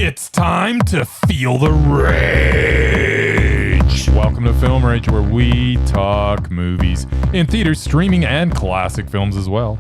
It's time to feel the rage. Welcome to Film Rage, where we talk movies in theaters, streaming, and classic films as well.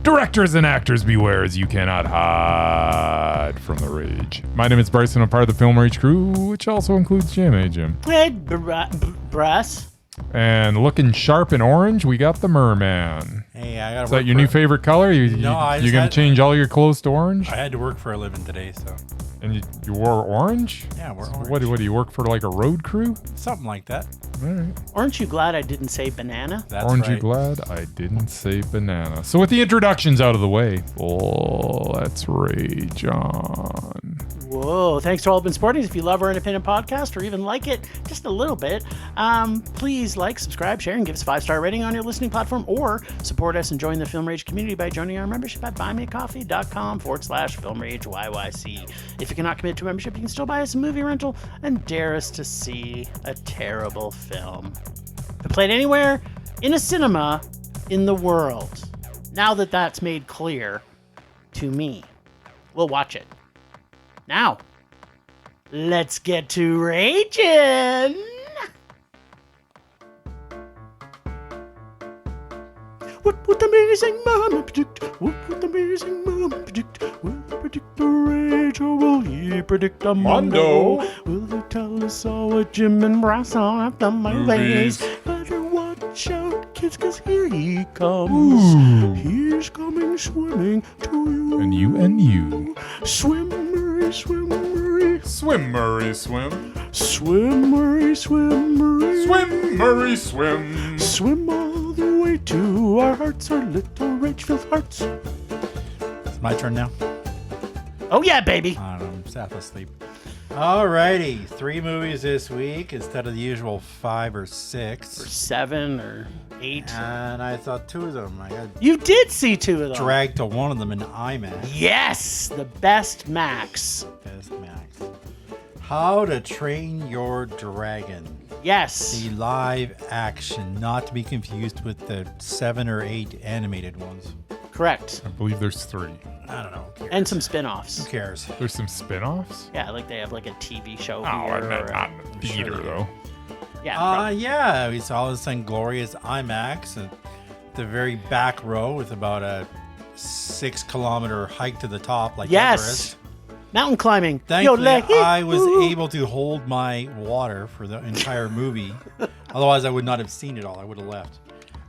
Directors and actors beware, as you cannot hide from the rage. My name is Bryce, and I'm part of the Film Rage crew, which also includes Jim. Hey, Jim. Hey, Bryce. And looking sharp and orange, we got the Merman. Hey, I gotta Is that your new favorite color? You're going to change all your clothes to orange? I had to work for a living today, so. And you wore orange? Yeah, we're orange. What do you work for, like a road crew? Something like that. All right. Aren't you glad I didn't say banana? That's Aren't you right. glad I didn't say banana? So with the introductions out of the way, let's rage on. Whoa, thanks to all who've been supporting us. If you love our independent podcast or even like it just a little bit, please like, subscribe, share, and give us a 5-star rating on your listening platform, or support us and join the Film Rage community by joining our membership at buymeacoffee.com/FilmRageYYC. If you cannot commit to a membership, you can still buy us a movie rental and dare us to see a terrible film. If it played anywhere in a cinema in the world, now that that's made clear to me, we'll watch it. Now, let's get to raging. What would the amazing mama predict? What would the amazing mama predict? Will he predict the rage, or will he predict a Mondo? Will they tell us all what Jim and Bryce are after my movies? Better watch out, kids, 'cause here he comes. Ooh. He's coming swimming to you. And you and you. Swim, Murray, swim, Murray. Swim, Murray, swim. Swim, Murray, swim, Murray. Swim, Murray, swim. Swim all the way to our hearts, our little rage-filled hearts. It's my turn now. Oh yeah, baby. I don't know, I'm half asleep. Alrighty, 3 movies this week instead of the usual 5 or 6. Or 7 or 8. And I saw 2 of them. I got You did see 2 of them. dragged to one of them in IMAX. Yes, the best Max. Best Max. How to Train Your Dragon. Yes. The live action, not to be confused with the 7 or 8 animated ones. Correct. I believe there's 3. I don't know. Who cares? And some spin-offs. Who cares? There's some spin-offs? Yeah, like they have like a TV show Oh, here. not in the theater, sure they do. though. Yeah. probably. Yeah, we saw this in glorious IMAX at the very back row with about a 6-kilometer hike to the top, like Yes. Everest. Mountain climbing. Thankfully, Yo, I was ooh. able to hold my water for the entire movie. Otherwise, I would not have seen it all. I would have left.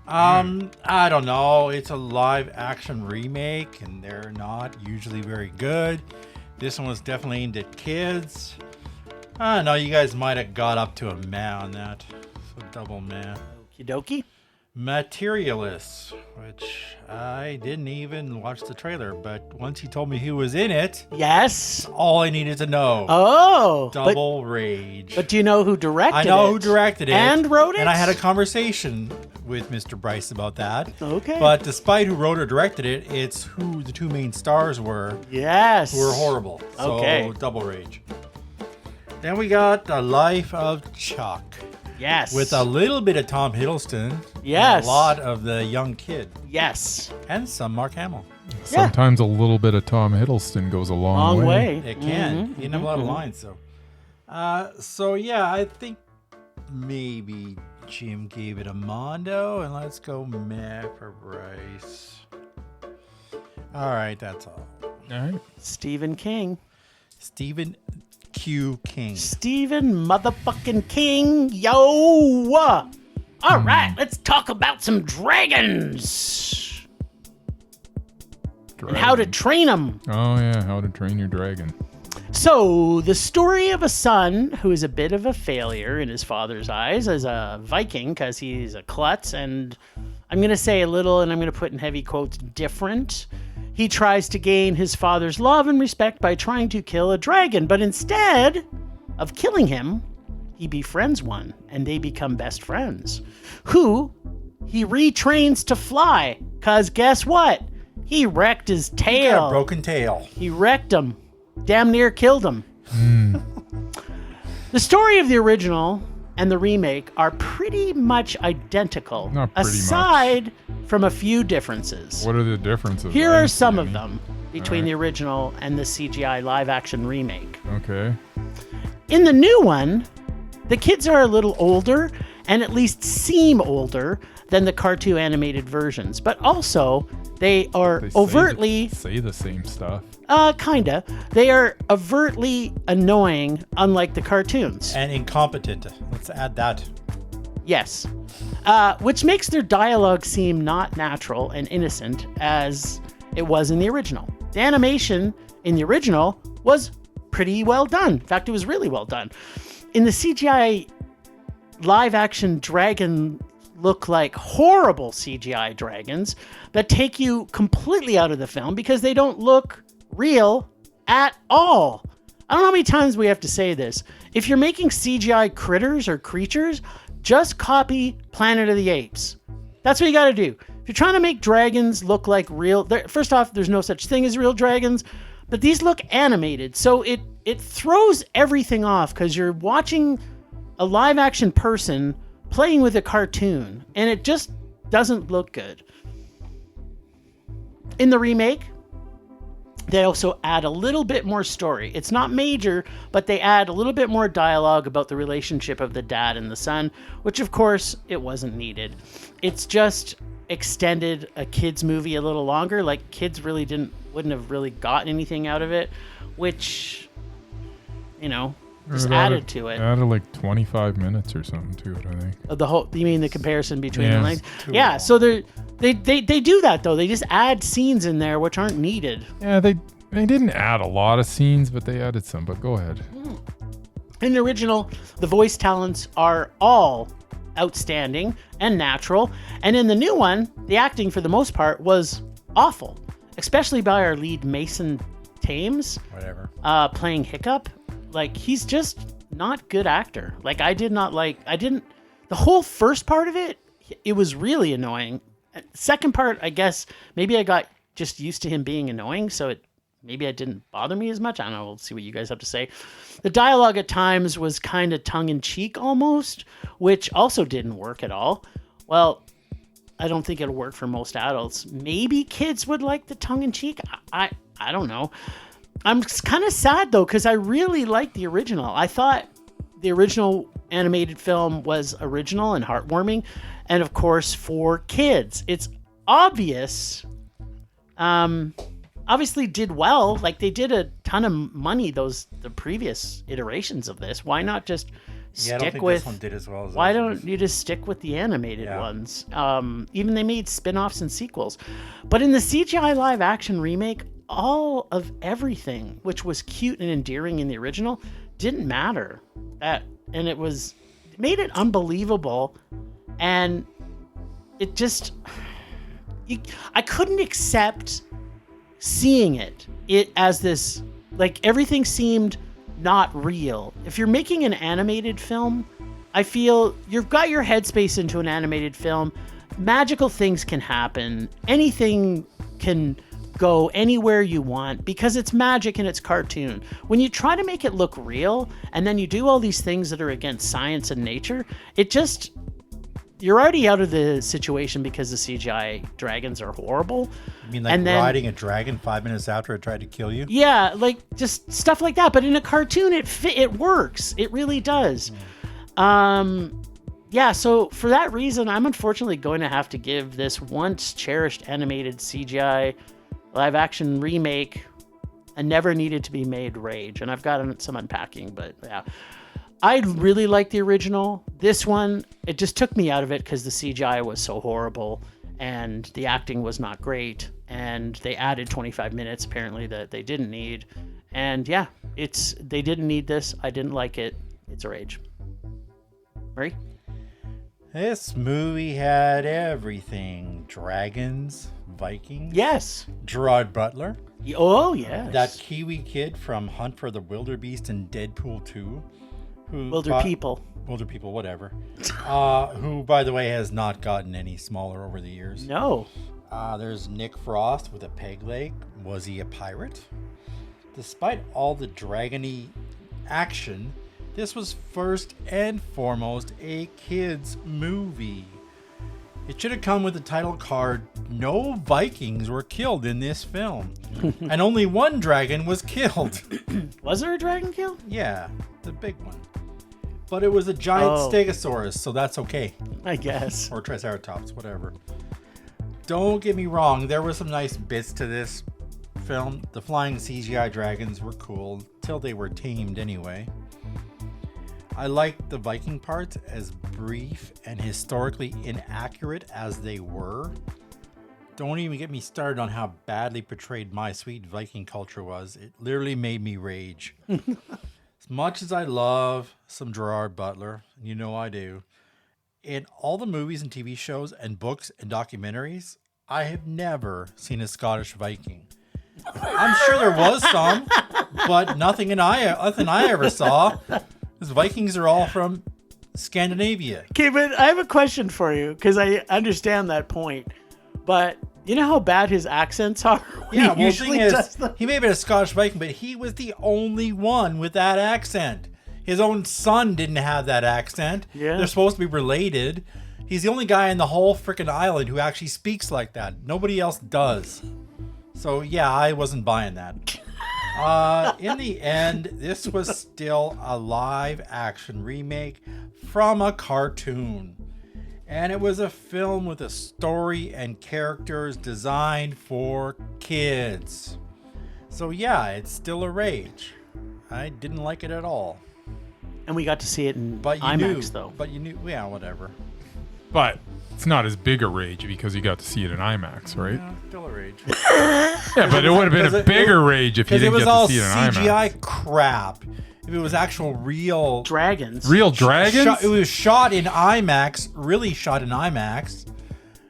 I don't know. It's a live action remake, and they're not usually very good. This one was definitely aimed at kids. I don't know. You guys might have got up to a meh on that. So double meh. Okie dokie. Materialists, which I didn't even watch the trailer, but once he told me who was in it, Yes. all I needed to know. Oh. Double rage. But do you know who directed it? I know who directed it. And wrote it? And I had a conversation with Mr. Bryce about that. Okay. But despite who wrote or directed it, it's who the 2 main stars were, Yes. who were horrible. So Okay. double rage. Then we got The Life of Chuck. Yes. With a little bit of Tom Hiddleston. Yes. And a lot of the young kid. Yes. And some Mark Hamill. Sometimes a little bit of Tom Hiddleston goes a long way. It can. He didn't have a lot of lines, so. So yeah, I think maybe Jim gave it a Mondo, and let's go meh for Bryce. All right, that's all. All right. Stephen King. Stephen Q. King. Stephen motherfucking King. Yo. All right, let's talk about some dragons. And how to train them. Oh, yeah. How to Train Your Dragon. So, the story of a son who is a bit of a failure in his father's eyes as a Viking, because he's a klutz, and I'm going to say a little, and I'm going to put in heavy quotes, different. He tries to gain his father's love and respect by trying to kill a dragon, but instead of killing him, he befriends one, and they become best friends, who he retrains to fly, because guess what? He wrecked his Got tail. a broken tail. He wrecked him. Damn near killed him. The story of the original and the remake are pretty much identical, Not pretty aside from a few differences. What are the differences? Here I are didn't see some of any. them. between the original and the CGI live action remake. Okay. In the new one, the kids are a little older and at least seem older than the cartoon animated versions, but also they are overtly say the same stuff. Kinda. They are overtly annoying, unlike the cartoons. And incompetent. Let's add that. Yes. Which makes their dialogue seem not natural and innocent as it was in the original. The animation in the original was pretty well done. In fact, it was really well done. In the CGI live action dragon look like horrible CGI dragons that take you completely out of the film because they don't look real at all. I don't know how many times we have to say this. If you're making CGI critters or creatures, just copy Planet of the Apes. That's what you got to do. If you're trying to make dragons look like real, first off, there's no such thing as real dragons, but these look animated. So it throws everything off because you're watching a live action person playing with a cartoon, and it just doesn't look good. In the remake, they also add a little bit more story. It's not major, but they add a little bit more dialogue about the relationship of the dad and the son, which of course it wasn't needed. It's just extended a kids movie a little longer. Like kids really wouldn't have really gotten anything out of it, which, you know, just added to it. Added like 25 minutes or something to it, I think. You mean the comparison between the length? Yeah, so they do that though. They just add scenes in there which aren't needed. Yeah, they didn't add a lot of scenes, but they added some. But go ahead. In the original, the voice talents are all outstanding and natural, and in the new one, the acting for the most part was awful, especially by our lead Mason Thames, playing Hiccup. Like, he's just not good actor. Like, the whole first part of it was really annoying. Second part, I guess, maybe I got just used to him being annoying, so maybe it didn't bother me as much. I don't know, we'll see what you guys have to say. The dialogue at times was kind of tongue-in-cheek almost, which also didn't work at all. Well, I don't think it'll work for most adults. Maybe kids would like the tongue-in-cheek. I don't know. I'm kind of sad, though, because I really liked the original. I thought the original animated film was original and heartwarming, and, of course, for kids. It's obvious, obviously did well. Like, they did a ton of money, the previous iterations of this. Why not just stick with... this one did as well as why don't you just stick with the animated ones? Even they made spin-offs and sequels. But in the CGI live-action remake, all of everything which was cute and endearing in the original didn't matter. And it made it unbelievable, and it just I couldn't accept seeing it as this, like, everything seemed not real. If you're making an animated film, I feel you've got your headspace into an animated film. Magical things can happen. Anything can go anywhere you want because it's magic and it's cartoon. When you try to make it look real and then you do all these things that are against science and nature, you're already out of the situation because the CGI dragons are horrible. You mean like riding a dragon 5 minutes after it tried to kill you? Yeah, like just stuff like that. But in a cartoon, it works. It really does. Yeah, so for that reason, I'm unfortunately going to have to give this once cherished animated CGI live action remake a never needed to be made rage. And I've got some unpacking, but yeah. I really like the original. This one, it just took me out of it because the CGI was so horrible and the acting was not great. And they added 25 minutes apparently that they didn't need. And yeah, they didn't need this. I didn't like it. It's a rage. Murray? This movie had everything. Dragons, Vikings. Yes. Gerard Butler. Oh, yes. That Kiwi kid from Hunt for the Wildebeest and Deadpool 2. Wilder People, whatever. Who, by the way, has not gotten any smaller over the years. No. There's Nick Frost with a peg leg. Was he a pirate? Despite all the dragony action, this was first and foremost a kids' movie. It should have come with the title card no Vikings were killed in this film. And only one dragon was killed. Was there a dragon kill? Yeah, the big one. But it was a giant stegosaurus, so that's okay. I guess. Or triceratops, whatever. Don't get me wrong, there were some nice bits to this film. The flying CGI dragons were cool, till they were tamed anyway. I liked the Viking parts, as brief and historically inaccurate as they were. Don't even get me started on how badly portrayed my sweet Viking culture was. It literally made me rage. As much as I love some Gerard Butler, you know I do, in all the movies and TV shows and books and documentaries, I have never seen a Scottish Viking. I'm sure there was some, but nothing I ever saw. Because Vikings are all from Scandinavia. Okay, but I have a question for you, because I understand that point. But you know how bad his accents are? Yeah, well, the thing is, he may have been a Scottish Viking, but he was the only one with that accent. His own son didn't have that accent. Yeah. They're supposed to be related. He's the only guy in the whole freaking island who actually speaks like that. Nobody else does. So, yeah, I wasn't buying that. In the end, this was still a live-action remake from a cartoon. And it was a film with a story and characters designed for kids. So yeah, it's still a rage. I didn't like it at all. And we got to see it in But you IMAX, knew, though. But you knew, yeah, whatever. But it's not as big a rage because you got to see it in IMAX, right? Yeah, still a rage. Yeah, but it would have been a bigger rage if you didn't get to see it in IMAX. Because it was all CGI crap. If it was actual real... Dragons. Real dragons? It was shot in IMAX, really shot in IMAX,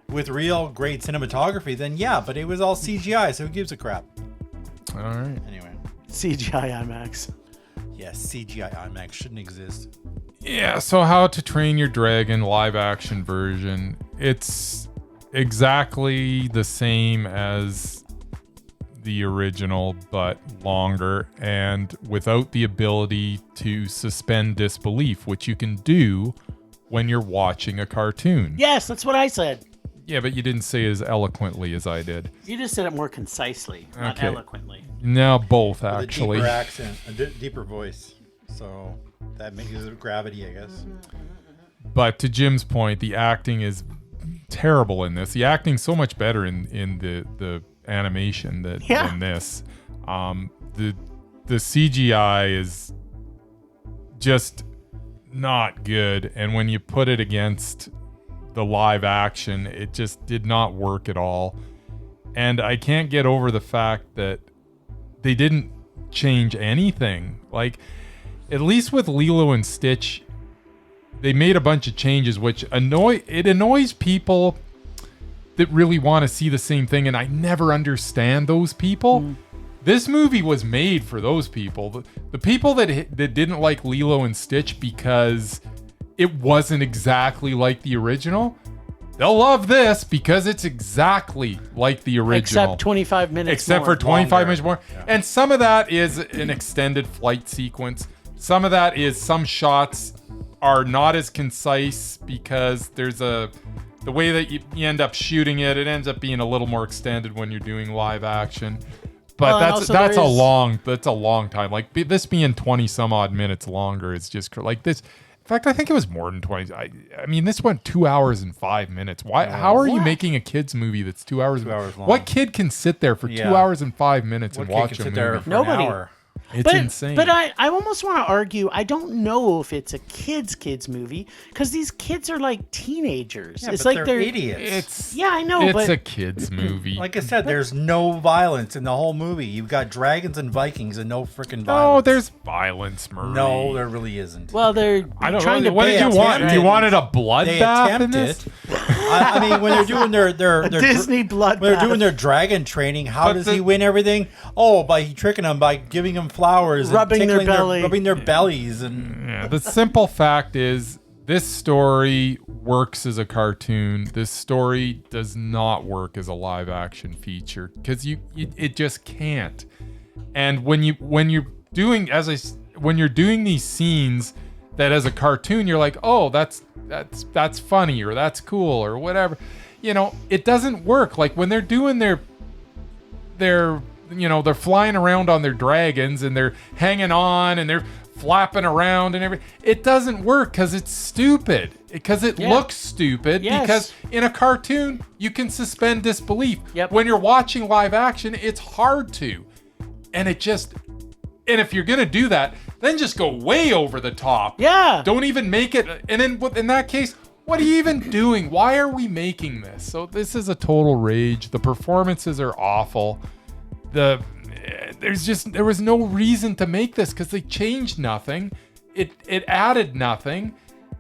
with real great cinematography, then yeah, but it was all CGI, so who gives a crap? All right. Anyway. CGI IMAX. Yes, CGI IMAX shouldn't exist. Yeah, so How to Train Your Dragon live action version. It's exactly the same as the original, but longer and without the ability to suspend disbelief, which you can do when you're watching a cartoon. Yes, that's what I said. Yeah, but you didn't say as eloquently as I did. You just said it more concisely, not Okay. eloquently. No, both With actually. a deeper accent, a deeper voice. So that makes it gravity, I guess. But to Jim's point, the acting is terrible in this. The acting's so much better in the animation than this. The CGI is just not good, and when you put it against the live action, it just did not work at all. And I can't get over the fact that they didn't change anything. Like, at least with Lilo and Stitch, they made a bunch of changes, which annoys people that really want to see the same thing, and I never understand those people. This movie was made for those people. The people that didn't like Lilo and Stitch because it wasn't exactly like the original, they'll love this because it's exactly like the original. Except 25 minutes Except more. for 25 Longer. minutes more. Yeah. And some of that is an extended flight sequence. Some of that is some shots are not as concise because there's the way that you end up shooting it ends up being a little more extended when you're doing live action. But Well, that's a long time. Like this being 20 some odd minutes longer is just like this. In fact, I think it was more than 20. I mean, this went 2 hours and 5 minutes. Why? How are you making a kids movie that's 2 hours? 2 hours long. What kid can sit there for 2 hours and 5 minutes and watch a movie? For Nobody. An hour? It's insane. But I almost want to argue, I don't know if it's a kids movie, because these kids are like teenagers. Yeah, it's but like they're idiots. It's Yeah, I know, It's but a kids movie. Like I said, there's no violence in the whole movie. You've got dragons and Vikings and no freaking violence. oh, there's violence, Murray. No, there really isn't. well, they're I don't trying know. to What did ban you want? dragons. You wanted a They bloodbath in attempt this? it. I mean, when they're doing their Disney bloodbath. when they're doing their dragon training, how But does he win everything? Oh, by tricking them, by giving them flowers, Rubbing and their tickling belly. rubbing their bellies, and Yeah, the simple fact is this story works as a cartoon. This story does not work as a live action feature because it just can't. And when you're doing these scenes that as a cartoon you're like, oh, that's funny or that's cool or whatever. it doesn't work. Like when they're doing they're flying around on their dragons and they're hanging on and they're flapping around and everything. It doesn't work because it's stupid. Because it looks stupid. Yes. Because in a cartoon, you can suspend disbelief. Yep. When you're watching live action, it's hard to. And if you're going to do that, then just go way over the top. Yeah. Don't even make it. And then in that case, what are you even doing? Why are we making this? So this is a total rage. The performances are awful. There was no reason to make this because they changed nothing. It added nothing.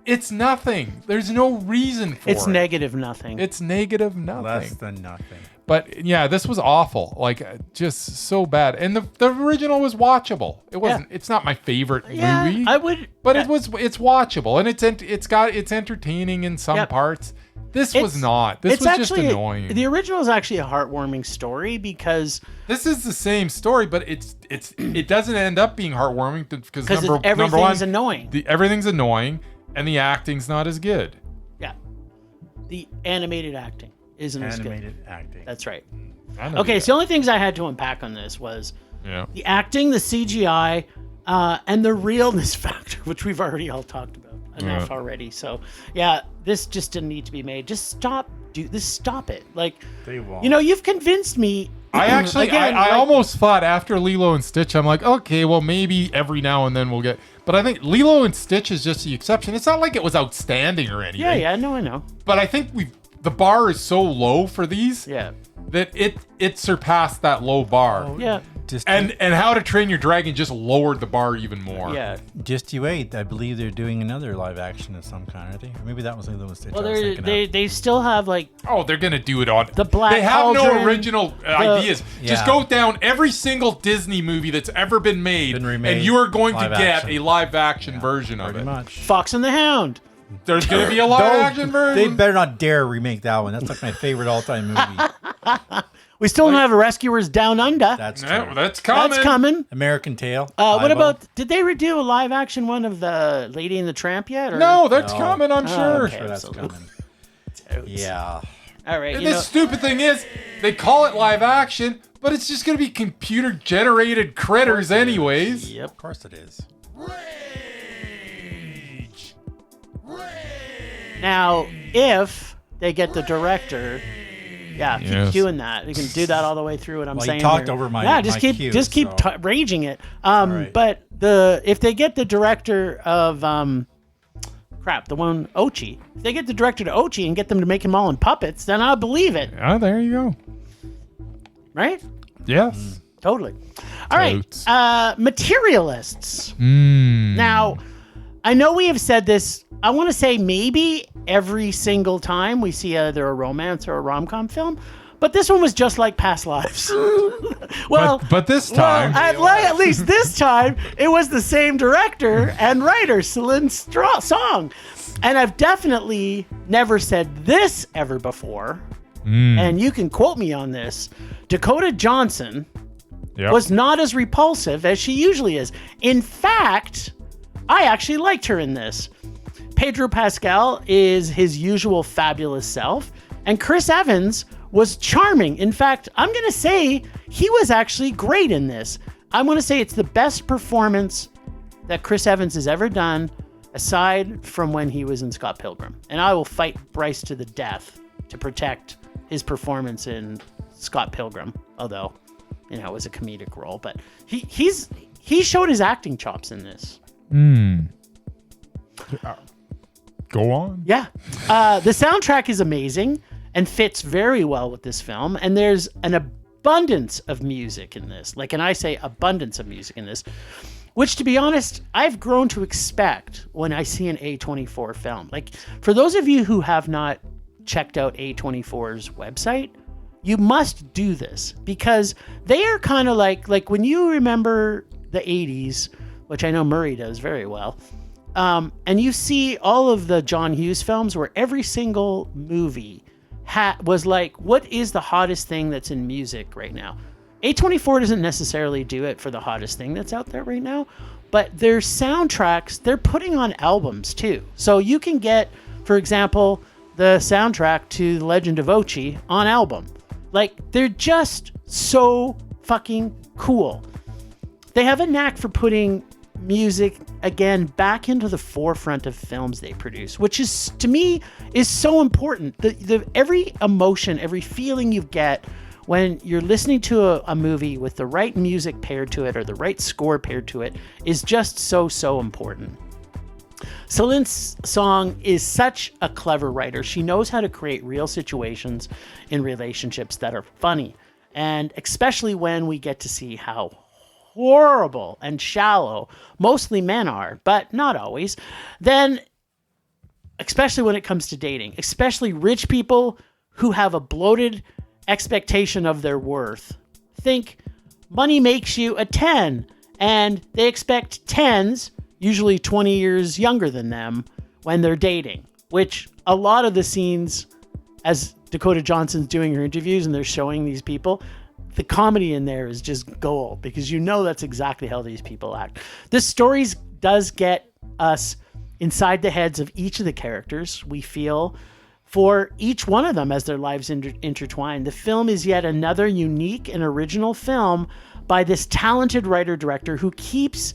It's nothing. There's no reason for it. It's negative nothing. It's negative nothing. Less than nothing. But yeah, this was awful. Like just so bad. And the original was watchable. It wasn't. It's not my favorite movie. I would. But it's watchable and it's entertaining in some parts. This was not. This was just annoying. The original is actually a heartwarming story because this is the same story, but it doesn't end up being heartwarming because everything's annoying. Everything's annoying and the acting's not as good. Yeah, the animated acting isn't as good. Animated acting. That's right. Okay, so the only things I had to unpack on this was the acting, the CGI, and the realness factor, which we've already all talked about enough already. So yeah, this just didn't need to be made. Just stop it. Like, They won't. you've convinced me. I actually, I almost thought after Lilo and Stitch, I'm like, okay, well, maybe every now and then we'll get. But I think Lilo and Stitch is just the exception. It's not like it was outstanding or anything. Yeah, no, I know. But I think the bar is so low for these that it surpassed that low bar. Yeah. And How to Train Your Dragon just lowered the bar even more. Yeah. Just You Wait. I believe they're doing another live action of some kind, I think. Or maybe that was Lilo and Stitch. Well, they still have like. Oh, they're gonna do it on the Black They have Cauldron, no original ideas. Yeah. Just go down every single Disney movie that's ever been made, and you are going to get a live action version of it. Much. Fox and the Hound. There's gonna be a live action version. They better not dare remake that one. That's like my favorite all-time movie. We still don't have Rescuers Down Under. That's true. Yeah, that's coming. That's coming. American Tail. What about? Did they redo a live action one of the Lady and the Tramp yet? Or? No, that's coming. I'm sure. okay. That's coming. Yeah. All right. And the stupid thing is, they call it live action, but it's just gonna be computer generated critters anyways. Yep. Of course it is. Now, if they get the director, keep doing that. You can do that all the way through. What I'm saying. You talked here. over my just my keep cue, raging it. right. But if they get the director of the one Ochi, if they get the director to Ochi and get them to make him all in puppets, then I'll believe it. Oh, there you go. Right? Yes. Totally. All right. Materialists. Mm. Now, I know we have said this, I want to say maybe every single time we see either a romance or a rom-com film, but this one was just like Past Lives. but this time... at least this time, it was the same director and writer, Celine Song. And I've definitely never said this ever before, and you can quote me on this. Dakota Johnson was not as repulsive as she usually is. In fact, I actually liked her in this. Pedro Pascal is his usual fabulous self, and Chris Evans was charming. In fact, I'm going to say he was actually great in this. I'm going to say it's the best performance that Chris Evans has ever done, aside from when he was in Scott Pilgrim. And I will fight Bryce to the death to protect his performance in Scott Pilgrim, although, it was a comedic role. But he showed his acting chops in this. Go on. Yeah. The soundtrack is amazing and fits very well with this film. And there's an abundance of music in this. And I say abundance of music in this, which, to be honest, I've grown to expect when I see an A24 film. For those of you who have not checked out A24's website, you must do this because they are kind of like when you remember the 80s, which I know Murray does very well. And you see all of the John Hughes films where every single movie was like, what is the hottest thing that's in music right now? A24 doesn't necessarily do it for the hottest thing that's out there right now, but their soundtracks, they're putting on albums too. So you can get, for example, the soundtrack to The Legend of Ochi on album. Like, they're just so fucking cool. They have a knack for putting music, again, back into the forefront of films they produce, which is, to me, is so important. Every emotion, every feeling you get when you're listening to a movie with the right music paired to it or the right score paired to it is just so important. Celine Song is such a clever writer. She knows how to create real situations in relationships that are funny. And especially when we get to see how horrible and shallow mostly men are, but not always, then especially when it comes to dating, especially rich people who have a bloated expectation of their worth. Think money makes you a 10, and they expect 10s, usually 20 years younger than them, when they're dating, which a lot of the scenes, as Dakota Johnson's doing her interviews and they're showing these people, the comedy in there is just gold, because you know that's exactly how these people act. This story does get us inside the heads of each of the characters. We feel for each one of them as their lives intertwine. The film is yet another unique and original film by this talented writer-director who keeps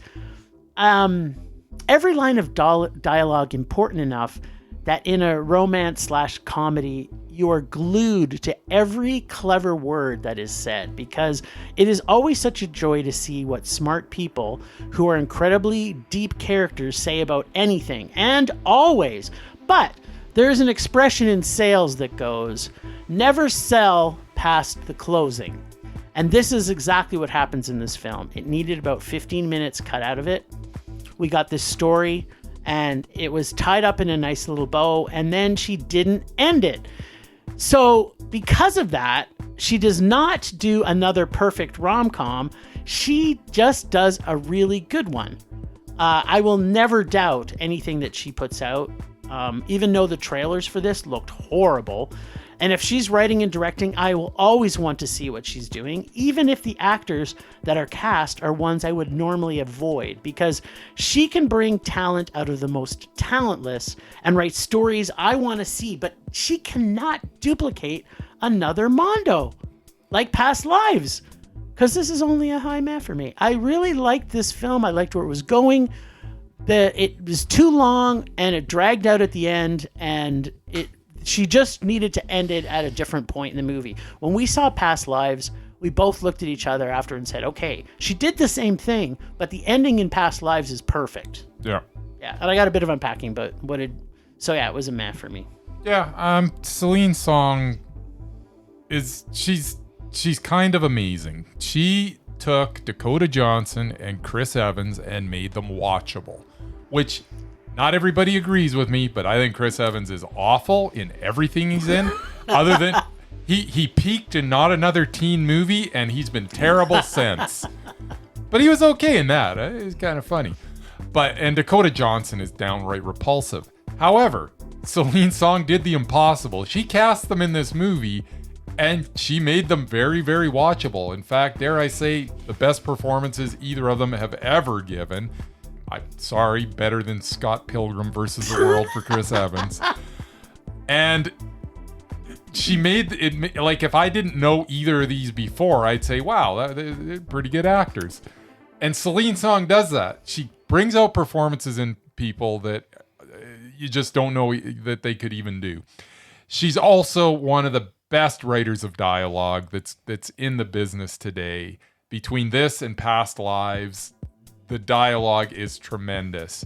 every line of dialogue important enough that in a romance/comedy, you are glued to every clever word that is said, because it is always such a joy to see what smart people who are incredibly deep characters say about anything, and always. But there's an expression in sales that goes, never sell past the closing. And this is exactly what happens in this film. It needed about 15 minutes cut out of it. We got this story, and it was tied up in a nice little bow, and then she didn't end it. So because of that, she does not do another perfect rom-com. She just does a really good one. I will never doubt anything that she puts out, even though the trailers for this looked horrible. And if she's writing and directing, I will always want to see what she's doing, even if the actors that are cast are ones I would normally avoid, because she can bring talent out of the most talentless and write stories I want to see, but she cannot duplicate another Mondo like Past Lives, because this is only a high meh for me. I really liked this film. I liked where it was going. It was too long and it dragged out at the end, and she just needed to end it at a different point in the movie. When we saw Past Lives, we both looked at each other after and said, okay, she did the same thing, but the ending in Past Lives is perfect. Yeah. Yeah, and I got a bit of unpacking, but it was a meh for me. Yeah, Celine Song she's kind of amazing. She took Dakota Johnson and Chris Evans and made them watchable, which not everybody agrees with me, but I think Chris Evans is awful in everything he's in. Other than he peaked in Not Another Teen Movie, and he's been terrible since. But he was okay in that. It was kind of funny. And Dakota Johnson is downright repulsive. However, Celine Song did the impossible. She cast them in this movie, and she made them very, very watchable. In fact, dare I say, the best performances either of them have ever given. I'm sorry, better than Scott Pilgrim versus the World for Chris Evans. And she made it, like, if I didn't know either of these before, I'd say, wow, they're pretty good actors. And Celine Song does that. She brings out performances in people that you just don't know that they could even do. She's also one of the best writers of dialogue that's in the business today. Between this and Past Lives, the dialogue is tremendous.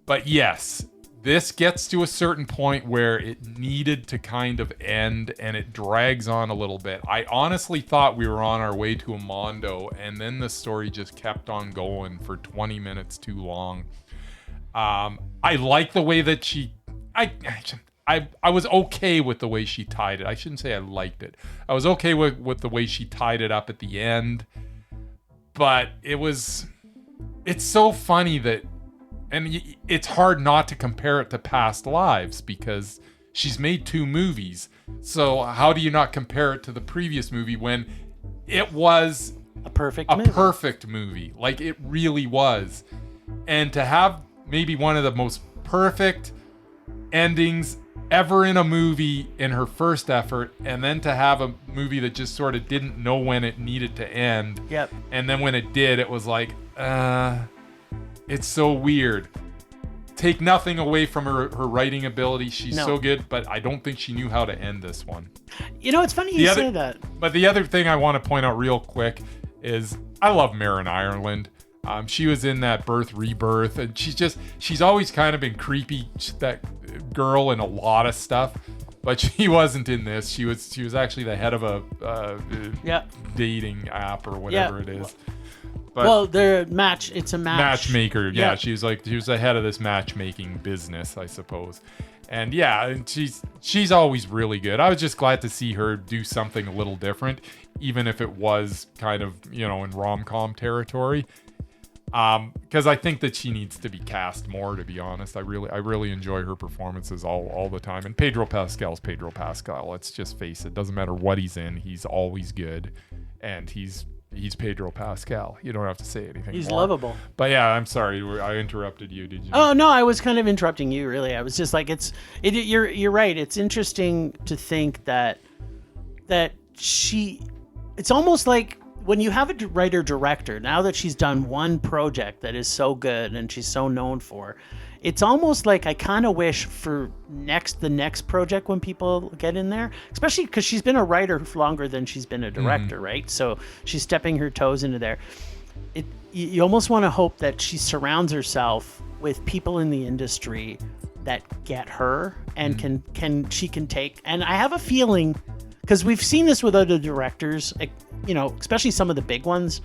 But yes, this gets to a certain point where it needed to kind of end, and it drags on a little bit. I honestly thought we were on our way to a Mondo, and then the story just kept on going for 20 minutes too long. I like the way that I was okay with the way she tied it. I shouldn't say I liked it. I was okay with the way she tied it up at the end. But it's so funny that, and it's hard not to compare it to Past Lives because she's made two movies. So how do you not compare it to the previous movie when it was a perfect movie? Like, it really was. And to have maybe one of the most perfect endings ever in a movie in her first effort, and then to have a movie that just sort of didn't know when it needed to end. Yep. And then when it did, it was like, it's so weird. Take nothing away from her writing ability. She's so good, but I don't think she knew how to end this one. You know, it's funny you say that. But the other thing I want to point out real quick is I love Marin Ireland. She was in that Birth Rebirth, and she's always kind of been creepy, that girl in a lot of stuff, but she wasn't in this. She was actually the head of a dating app or whatever it is. But it's a matchmaker. Yeah, she was the head of this matchmaking business, I suppose. And and she's always really good. I was just glad to see her do something a little different, even if it was kind of, in rom-com territory. Because I think that she needs to be cast more, to be honest. I really enjoy her performances all the time. And Pedro Pascal's Pedro Pascal. Let's just face it. Doesn't matter what he's in, he's always good. And he's Pedro Pascal. You don't have to say anything. He's more. Lovable. But yeah, I'm sorry, I interrupted you. Did you? Oh no, I was kind of interrupting you. Really, I was just like, you're right. It's interesting to think that it's almost like when you have a writer director, now that she's done one project that is so good and she's so known for, it's almost like I kind of wish for the next project when people get in there, especially because she's been a writer longer than she's been a director, right? So she's stepping her toes into there. You almost want to hope that she surrounds herself with people in the industry that get her and she can take. And I have a feeling, because we've seen this with other directors, especially some of the big ones,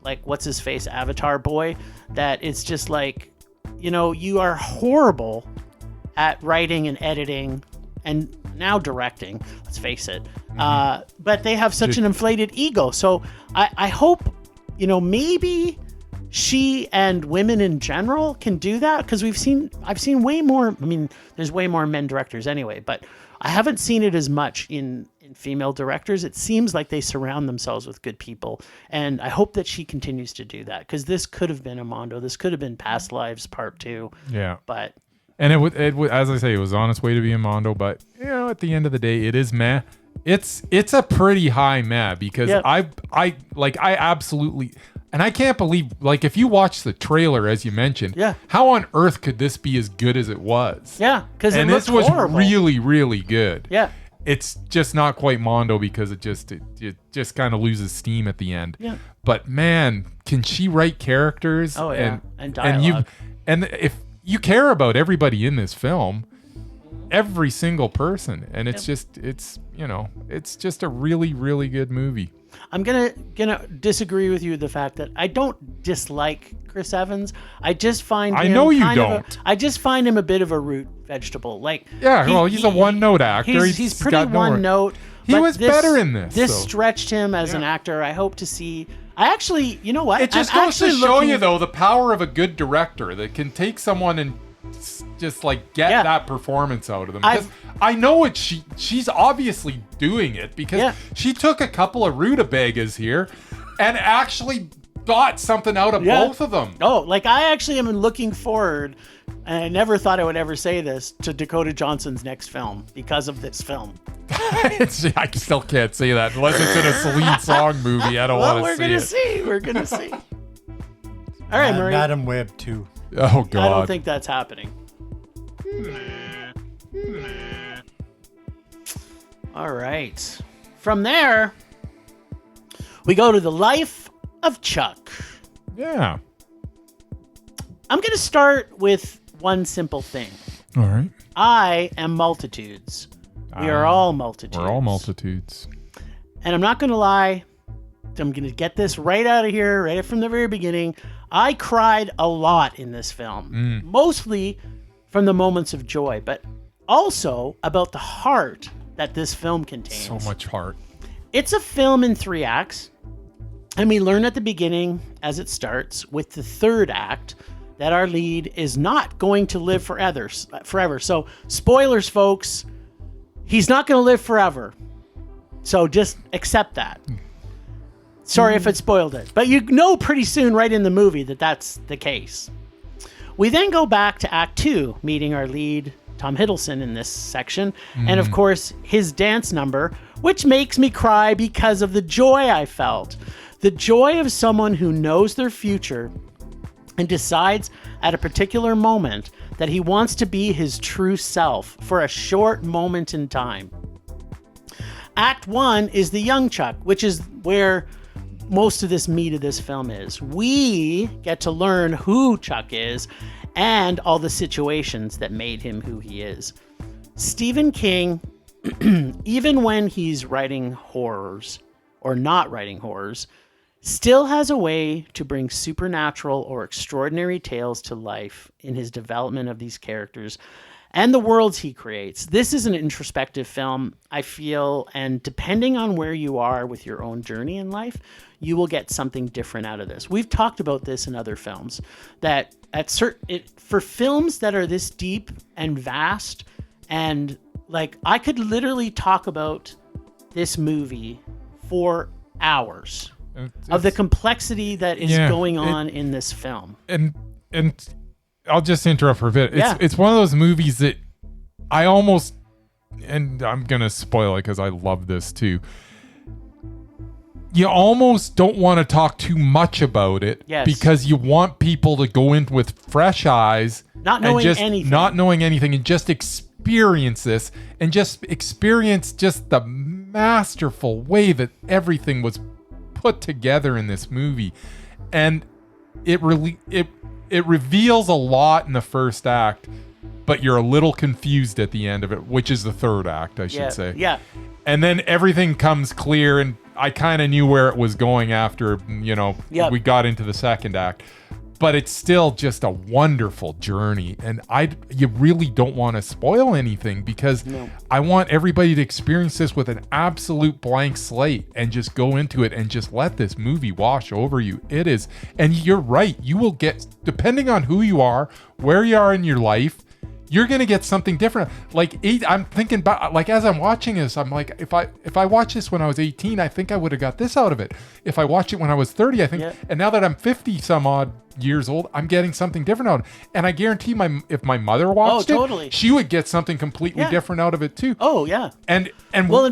like what's his face, Avatar boy, that it's just like, you are horrible at writing and editing and now directing, let's face it. But they have such an inflated ego. So I hope, maybe she and women in general can do that, because I've seen way more. I mean, there's way more men directors anyway, but I haven't seen it as much in female directors. It seems like they surround themselves with good people, and I hope that she continues to do that, because this could have been a Mondo. This could have been Past Lives Part 2. Yeah. But and it would, as I say, it was on its way to be a Mondo, but at the end of the day, it is meh. It's a pretty high meh, because I absolutely. And I can't believe, if you watch the trailer, as you mentioned, how on earth could this be as good as it was? Yeah, because this was horrible. really, really good. Yeah. It's just not quite Mondo, because it just kind of loses steam at the end. Yeah. But man, can she write characters? Oh yeah, and dialogue. And if you care about everybody in this film, every single person, and it's just a really, really good movie. I'm gonna disagree with you, the fact that I don't dislike Chris Evans. I just find him I just find him a bit of a root vegetable. He's a one-note actor. He's pretty one-note. He was better in this. This stretched him as an actor. I hope to see. I actually, you know what? It just goes to show you, though, the power of a good director that can take someone and just get that performance out of them. I know it. She's obviously doing it, because she took a couple of rutabagas here and actually got something out of both of them. Oh, I actually am looking forward, and I never thought I would ever say this, to Dakota Johnson's next film because of this film. I still can't say that unless it's in a Celine Song movie. I don't want to see it. We're gonna see. All right, Murray. Madam Web 2. Oh God. I don't think that's happening. All right. From there, we go to the life of Chuck. Yeah. I'm going to start with one simple thing. All right. I am multitudes. We are all multitudes. We're all multitudes. And I'm not going to lie. I'm going to get this right out of here, right from the very beginning. I cried a lot in this film. Mostly from the moments of joy, but also about the heart that this film contains. So much heart. It's a film in 3 acts, and we learn at the beginning, as it starts, with the 3rd act, that our lead is not going to live forever. So, spoilers, folks. He's not going to live forever. So just accept that. Sorry if it spoiled it. But you know pretty soon, right in the movie, that that's the case. We then go back to Act 2, meeting our lead, Tom Hiddleston in this section. And of course, his dance number, which makes me cry because of the joy I felt. The joy of someone who knows their future and decides at a particular moment that he wants to be his true self for a short moment in time. Act 1 is the young Chuck, which is where most of this meat of this film is. We get to learn who Chuck is and all the situations that made him who he is. Stephen King, even when he's writing horrors or not writing horrors, still has a way to bring supernatural or extraordinary tales to life in his development of these characters and the worlds he creates. This is an introspective film, I feel, and depending on where you are with your own journey in life, you will get something different out of this. We've talked about this in other films, that for films that are this deep and vast, and like I could literally talk about this movie for hours. Of the complexity that is going on in this film. And I'll just interrupt for a bit. Yeah. It's one of those movies that I almost, and I'm going to spoil it because I love this too. You almost don't want to talk too much about it because you want people to go in with fresh eyes. Not knowing anything and just experience this and just experience just the masterful way that everything was put together in this movie. And it reveals a lot in the first act, but you're a little confused at the end of it, which is the third act, I should say. Yeah. And then everything comes clear, and I kind of knew where it was going after, we got into the second act. But it's still just a wonderful journey, and you really don't want to spoil anything because I want everybody to experience this with an absolute blank slate and just go into it and just let this movie wash over you. It is, and you're right, you will get, depending on who you are, where you are in your life, you're gonna get something different. I'm thinking about, as I'm watching this, I'm like, if I watched this when I was 18, I think I would have got this out of it. If I watched it when I was 30, I think, and now that I'm 50 some odd years old, I'm getting something different out of it. And I guarantee if my mother watched it, she would get something completely different out of it too. Oh yeah. And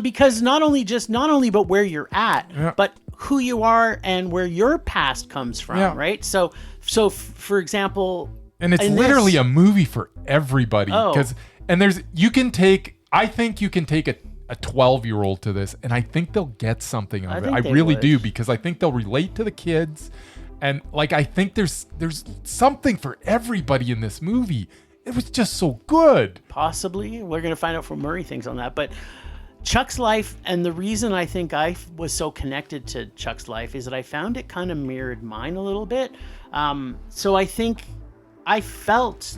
because not only but where you're at, but who you are and where your past comes from, right? So for example. And it's literally a movie for everybody. I think you can take a 12-year-old to this, and I think they'll get something out of it. I really do, because I think they'll relate to the kids. And I think there's something for everybody in this movie. It was just so good. Possibly. We're going to find out what Murray thinks on that. But Chuck's life, and the reason I think I was so connected to Chuck's life is that I found it kind of mirrored mine a little bit. So I think I felt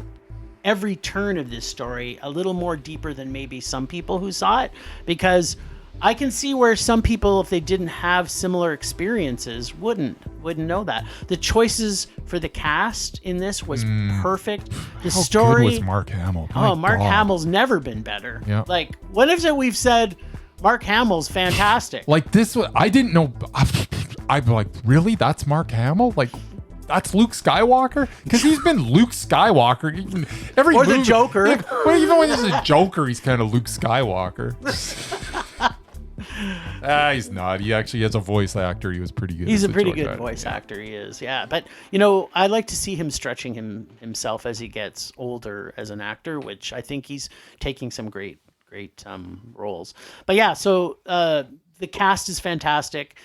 every turn of this story a little more deeper than maybe some people who saw it, because I can see where some people, if they didn't have similar experiences, wouldn't know that. The choices for the cast in this was perfect. The story good was Mark Hamill. Mark Hamill's never been better. Yeah. What if we've said Mark Hamill's fantastic? This was, I didn't know. I'm like, really? That's Mark Hamill? That's Luke Skywalker? Because he's been Luke Skywalker. The Joker. Even when he's a Joker, he's kind of Luke Skywalker. He's not. He actually has a voice actor. He was pretty good. He's a pretty good voice actor. He is. Yeah. But, I like to see him stretching himself as he gets older as an actor, which I think he's taking some great roles. But yeah, so the cast is fantastic.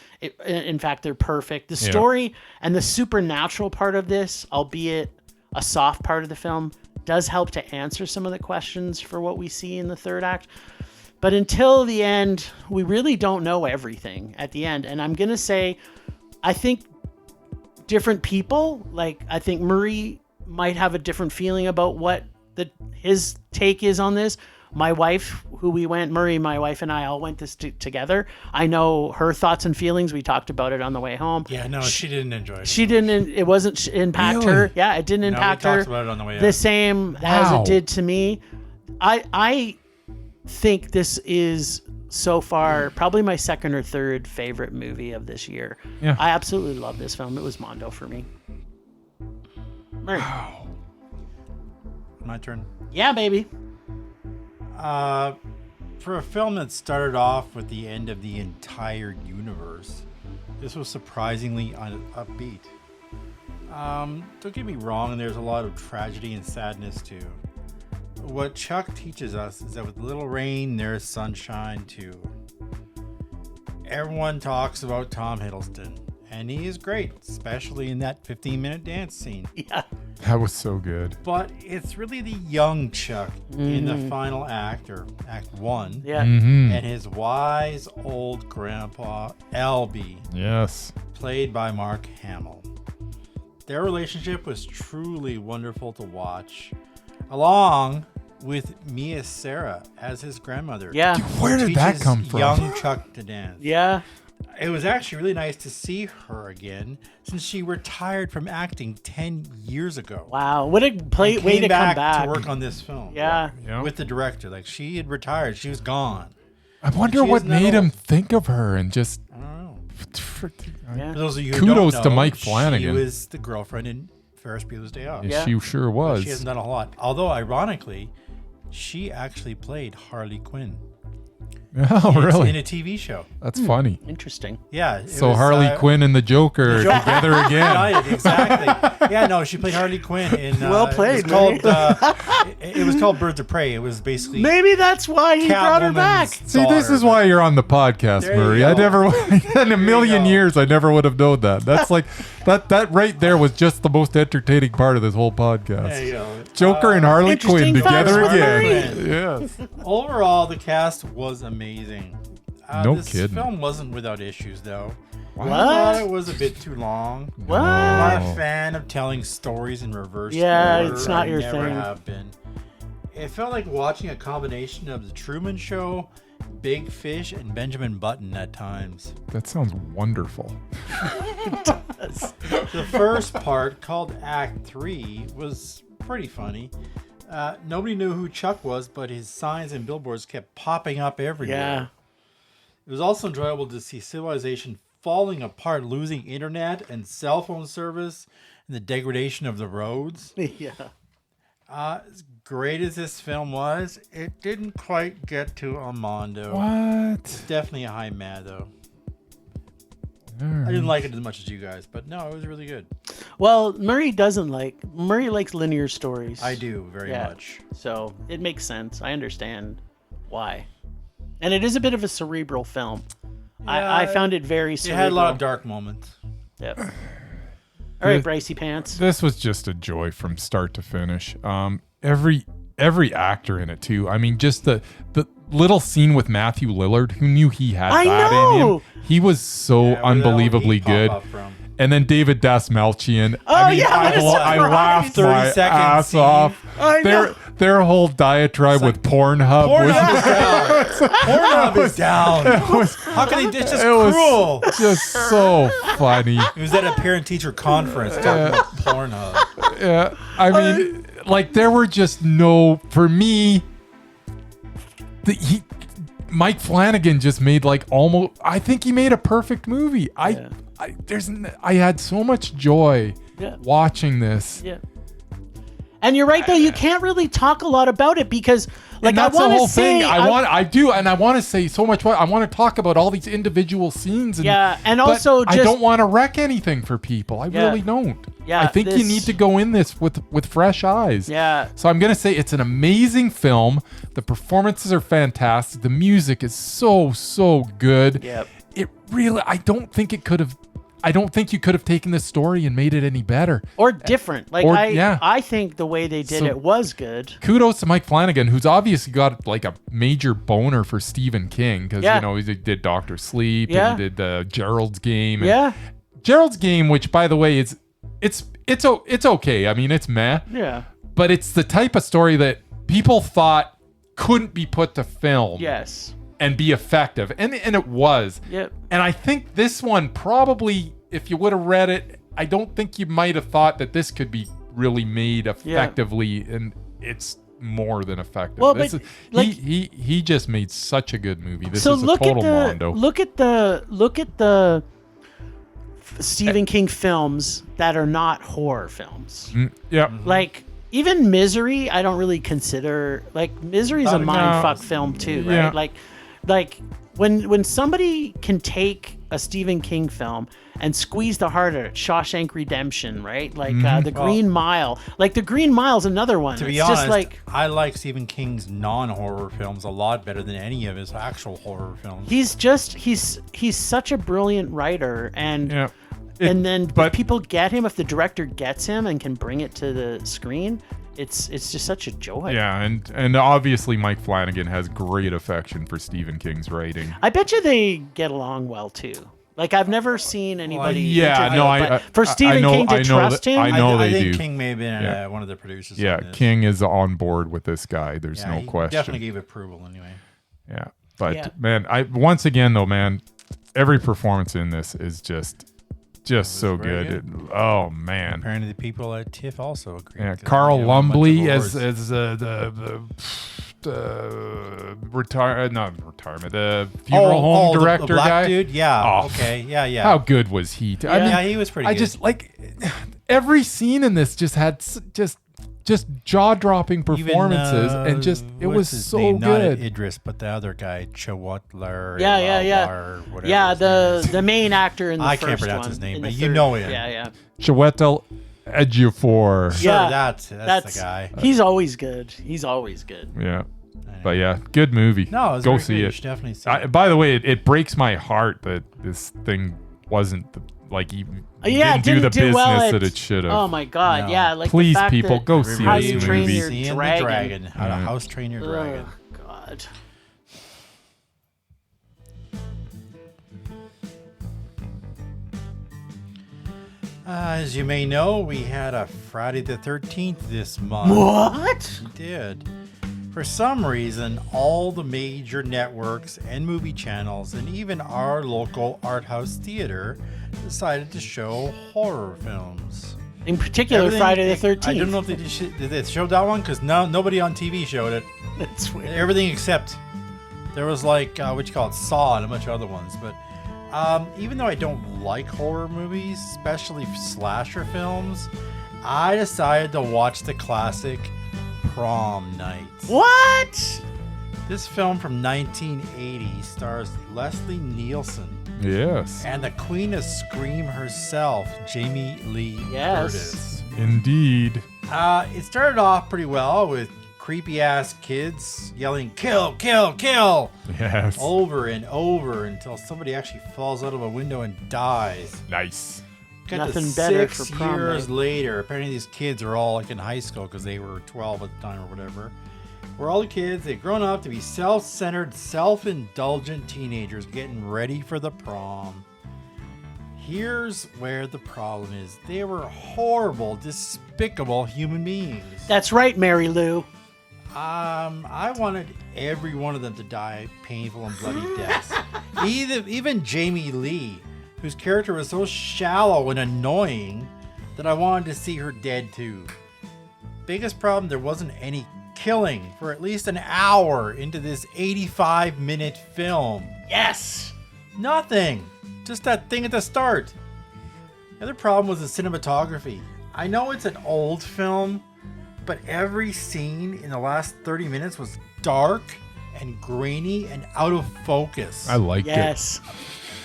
In fact, they're perfect. The story and the supernatural part of this, albeit a soft part of the film, does help to answer some of the questions for what we see in the third act. But until the end, we really don't know everything at the end. And I'm going to say, I think different people, I think Murray might have a different feeling about what his take is on this. My wife, my wife and I all went this together. I know her thoughts and feelings. We talked about it on the way home. Yeah, no, she didn't enjoy it. It wasn't impact her. Yeah, it didn't impact her. We talked about it on the way the same as it did to me. I think this is so far probably my second or third favorite movie of this year. Yeah. I absolutely love this film. It was Mondo for me. My turn. Yeah, baby. For a film that started off with the end of the entire universe, this was surprisingly upbeat. Don't get me wrong, there's a lot of tragedy and sadness too. What Chuck teaches us is that with little rain, there's sunshine too. Everyone talks about Tom Hiddleston, and he is great, especially in that 15-minute dance scene. Yeah. That was so good. But it's really the young Chuck in the final act, or Act 1, Yeah. Mm-hmm. and his wise old grandpa, Albie, Yes. played by Mark Hamill. Their relationship was truly wonderful to watch, along with Mia Sara as his grandmother. Yeah. Where did that Teaches come from? young Chuck to dance. Yeah. It was actually really nice to see her again since she retired from acting 10 years ago. Wow. What a way Came to come back. to work on this film. Yeah. Yeah. With the director. Like, she had retired. She was gone. I wonder She what isn't that made him old. think of her and just. I don't know. Yeah. For those of you who Kudos don't to know, Mike Flanagan. She was the girlfriend in Ferris Bueller's Day Off. Yeah. She sure But was. she hasn't done a whole lot. Although, ironically, she actually played Harley Quinn. Oh, really? In a TV show. That's funny. Interesting. Yeah. it So was, Harley Quinn and the Joker together again. Right, exactly. Yeah, no, she played Harley Quinn in. Well played, It was called, it was called Birds of Prey. It was basically. Maybe that's why he brought her back. Catwoman's See, this daughter, is why you're on the podcast, There you Murray. I go. never, in a million go. years, I never would have known that. That's like, that right there was just the most entertaining part of this whole podcast. There you go. Joker and Harley Interesting Quinn together facts, again. Murray. Yes. Overall, the cast was amazing. No this kidding. film wasn't without issues, though. What? I thought it was a bit too long. What? I'm not Oh. a fan of telling stories in reverse Yeah, order. it's not I your never thing. have been. It felt like watching a combination of The Truman Show, Big Fish, and Benjamin Button at times. That sounds wonderful. The first part, called Act 3, was pretty funny. Nobody knew who Chuck was, but his signs and billboards kept popping up everywhere. Yeah. It was also enjoyable to see civilization falling apart, losing internet and cell phone service, and the degradation of the roads. Yeah. As great as this film was, it didn't quite get to a Mondo. What? Definitely a high mad, though. I didn't like it as much as you guys, but no, it was really good. Well, Murray likes linear stories. I do very Yeah. much. So it makes sense. I understand why. And it is a bit of a cerebral film. I Yeah, found it very It cerebral. had a lot of dark moments. Yep. All right, Brycey Pants. This was just a joy from start to finish. Every actor in it too. I mean, just the little scene with Matthew Lillard. Who knew he had I that in know! him? He was so Yeah, where the hell unbelievably did he good. pop up from? And then David Dasmalchian. Oh, I mean, yeah, I, what a I laughed surprise. my 30-second ass scene. off. I know. Their whole diatribe with Pornhub was Pornhub is down. was How can they? It's just it was cruel. just so funny. It was at a parent-teacher conference talking about Pornhub. Yeah, I mean, like there were just no for me. Mike Flanagan just made like almost. I think he made a perfect movie. I had so much joy Yeah. watching this. Yeah. And you're right, though. You can't really talk a lot about it because, like, And that's I want the to whole say, thing. I want to say so much. I want to talk about all these individual scenes. And, Yeah, and but also I just- don't want to wreck anything for people. I Yeah. really don't. Yeah, I think you this- need to go in this with fresh eyes. Yeah. So I'm gonna say it's an amazing film. The performances are fantastic. The music is so good. Yep. It really. I don't think you could have taken this story and made it any better. Or different. Like, yeah. I think the way they did So- it was good. Kudos to Mike Flanagan, who's obviously got like a major boner for Stephen King because Yeah. he did Dr. Sleep Yeah. and he did Gerald's Game. And Yeah. Gerald's Game, which by the way it's okay. I mean, it's meh, Yeah. but it's the type of story that people thought couldn't be put to film Yes. and be effective, and it was. Yep. And I think this one probably, if you would have read it, I don't think you might have thought that this could be really made effectively, and it's more than effective. Well, This but, is- like- he just made such a good movie. This So is a look total at Mondo. look at the Stephen King films that are not horror films. Yeah. Like even Misery, I don't really consider like Misery's a mindfuck film too, right? Yeah. Like when somebody can take a Stephen King film and squeeze the heart out of it, Shawshank Redemption, right? Like The Green Mile. Like The Green Mile's another one. To be It's honest, just like I like Stephen King's non-horror films a lot better than any of his actual horror films. he's such a brilliant writer, and if people get him, if the director gets him and can bring it to the screen, it's just such a joy. Yeah, and obviously Mike Flanagan has great affection for Stephen King's writing. I bet you they get along well too. Like I've never seen anybody. Yeah, interview no, it, but I for Stephen King to trust him. I know I they think do. King may have been Yeah. one of the producers. Yeah, on this. King is on board with this guy. There's Yeah, no he question. definitely gave approval anyway. Yeah, but Yeah. man, once again though, man, every performance in this is just so very good. Oh man. Apparently, the people at TIFF also agree. Yeah, 'cause Carl they won a bunch of Lumbly awards. as the funeral home the director black guy. dude. Yeah. Oh, Okay. Yeah. How good was he? I mean, yeah, he was pretty. I good. just like every scene in this just had just jaw-dropping performances, Even, and just it what's was his so name? Not good. Idris, but the other guy, Chawatlar. Yeah. Whatever Yeah, his name is. the main actor in the I first can't pronounce one, his name, in but the you third- know him. Yeah. Chiwetel Ejiofor. Sure, Yeah, that's the guy. He's always good. He's always good. Yeah. But yeah, good movie. No, it was go very see good. You it. should definitely see it. By the way, it breaks my heart that this thing wasn't didn't do the business well that it should have. Oh my god, No. yeah. Like Please, the fact people, that go see How this You Train movie. Your Seeing Dragon. the dragon. How to house train your dragon. Oh god. As you may know, we had a Friday the 13th this month. What? We did. For some reason, all the major networks and movie channels, and even our local art house theater, decided to show horror films. In particular, Everything- Friday the 13th. I don't know if did they show that one, because nobody on TV showed it. That's weird. Everything except there was like what you call it, Saw, and a bunch of other ones. But even though I don't like horror movies, especially slasher films, I decided to watch the classic Prom Night. What? This film from 1980 stars Leslie Nielsen Yes. and the Queen of Scream herself, Jamie Lee Yes. Curtis. Indeed. It started off pretty well with creepy ass kids yelling "kill, kill, kill" Yes. over and over until somebody actually falls out of a window and dies. Nice. Got Nothing to better 6 for prom years night. later. Apparently, these kids are all like in high school because they were 12 at the time or whatever. We're all the kids. They've grown up to be self-centered, self-indulgent teenagers getting ready for the prom. Here's where the problem is. They were horrible, despicable human beings. That's right, Mary Lou. I wanted every one of them to die painful and bloody deaths. Even Jamie Lee, whose character was so shallow and annoying that I wanted to see her dead too. Biggest problem, there wasn't any killing for at least an hour into this 85-minute film. Yes. Nothing. Just that thing at the start. The other problem was the cinematography. I know it's an old film, but every scene in the last 30 minutes was dark and grainy and out of focus. I liked Yes.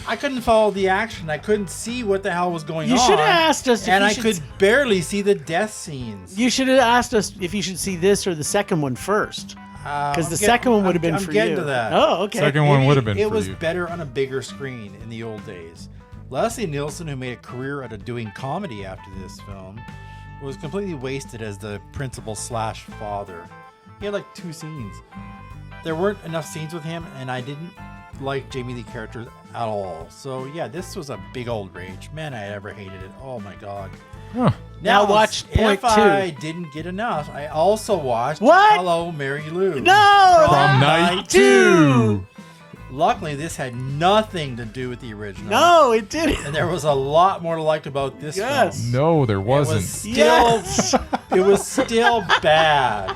I couldn't follow the action. I couldn't see what the hell was going on. You should have asked us if and you I should could barely see the death scenes. You should have asked us if you should see this or the second one first. Because the second one would have been for you. I'm getting to that. Oh, okay. Second one would have been It for was you. better on a bigger screen in the old days. Leslie Nielsen, who made a career out of doing comedy after this film, was completely wasted as the principal / father. He had like 2 scenes. There weren't enough scenes with him, and I didn't like Jamie Lee character at all. So yeah, this was a big old rage. Man, I ever hated it. Oh my god. Huh. Now watch point if I 2. didn't get enough, I also watched What? Hello, Mary Lou. No! Prom Night 2. Luckily, this had nothing to do with the original. No, it didn't. And there was a lot more to like about this Yes. film. No, there It was wasn't. still, Yes. it was still bad.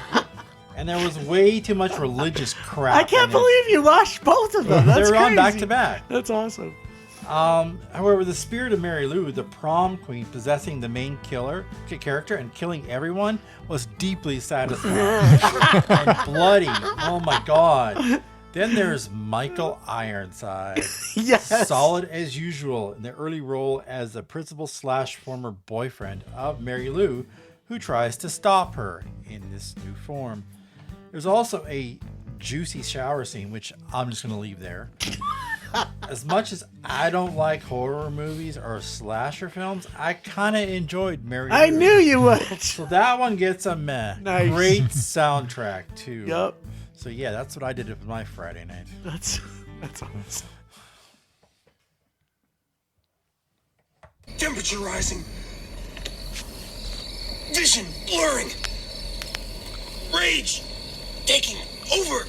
And there was way too much religious crap. I can't in it. believe you watched both of them. That's They were on crazy. back to back. That's awesome. However, the spirit of Mary Lou, the prom queen possessing the main character and killing everyone, was deeply satisfying and bloody. Oh my god. Then there's Michael Ironside. Yes. Solid as usual in the early role as the principal / former boyfriend of Mary Lou, who tries to stop her in this new form. There's also a juicy shower scene, which I'm just going to leave there. As much as I don't like horror movies or slasher films, I kind of enjoyed Mary Lou. I knew you would. So that one gets a meh. Nice. Great soundtrack, too. Yep. So yeah, that's what I did with my Friday night. That's awesome. Temperature rising. Vision blurring. Rage taking over.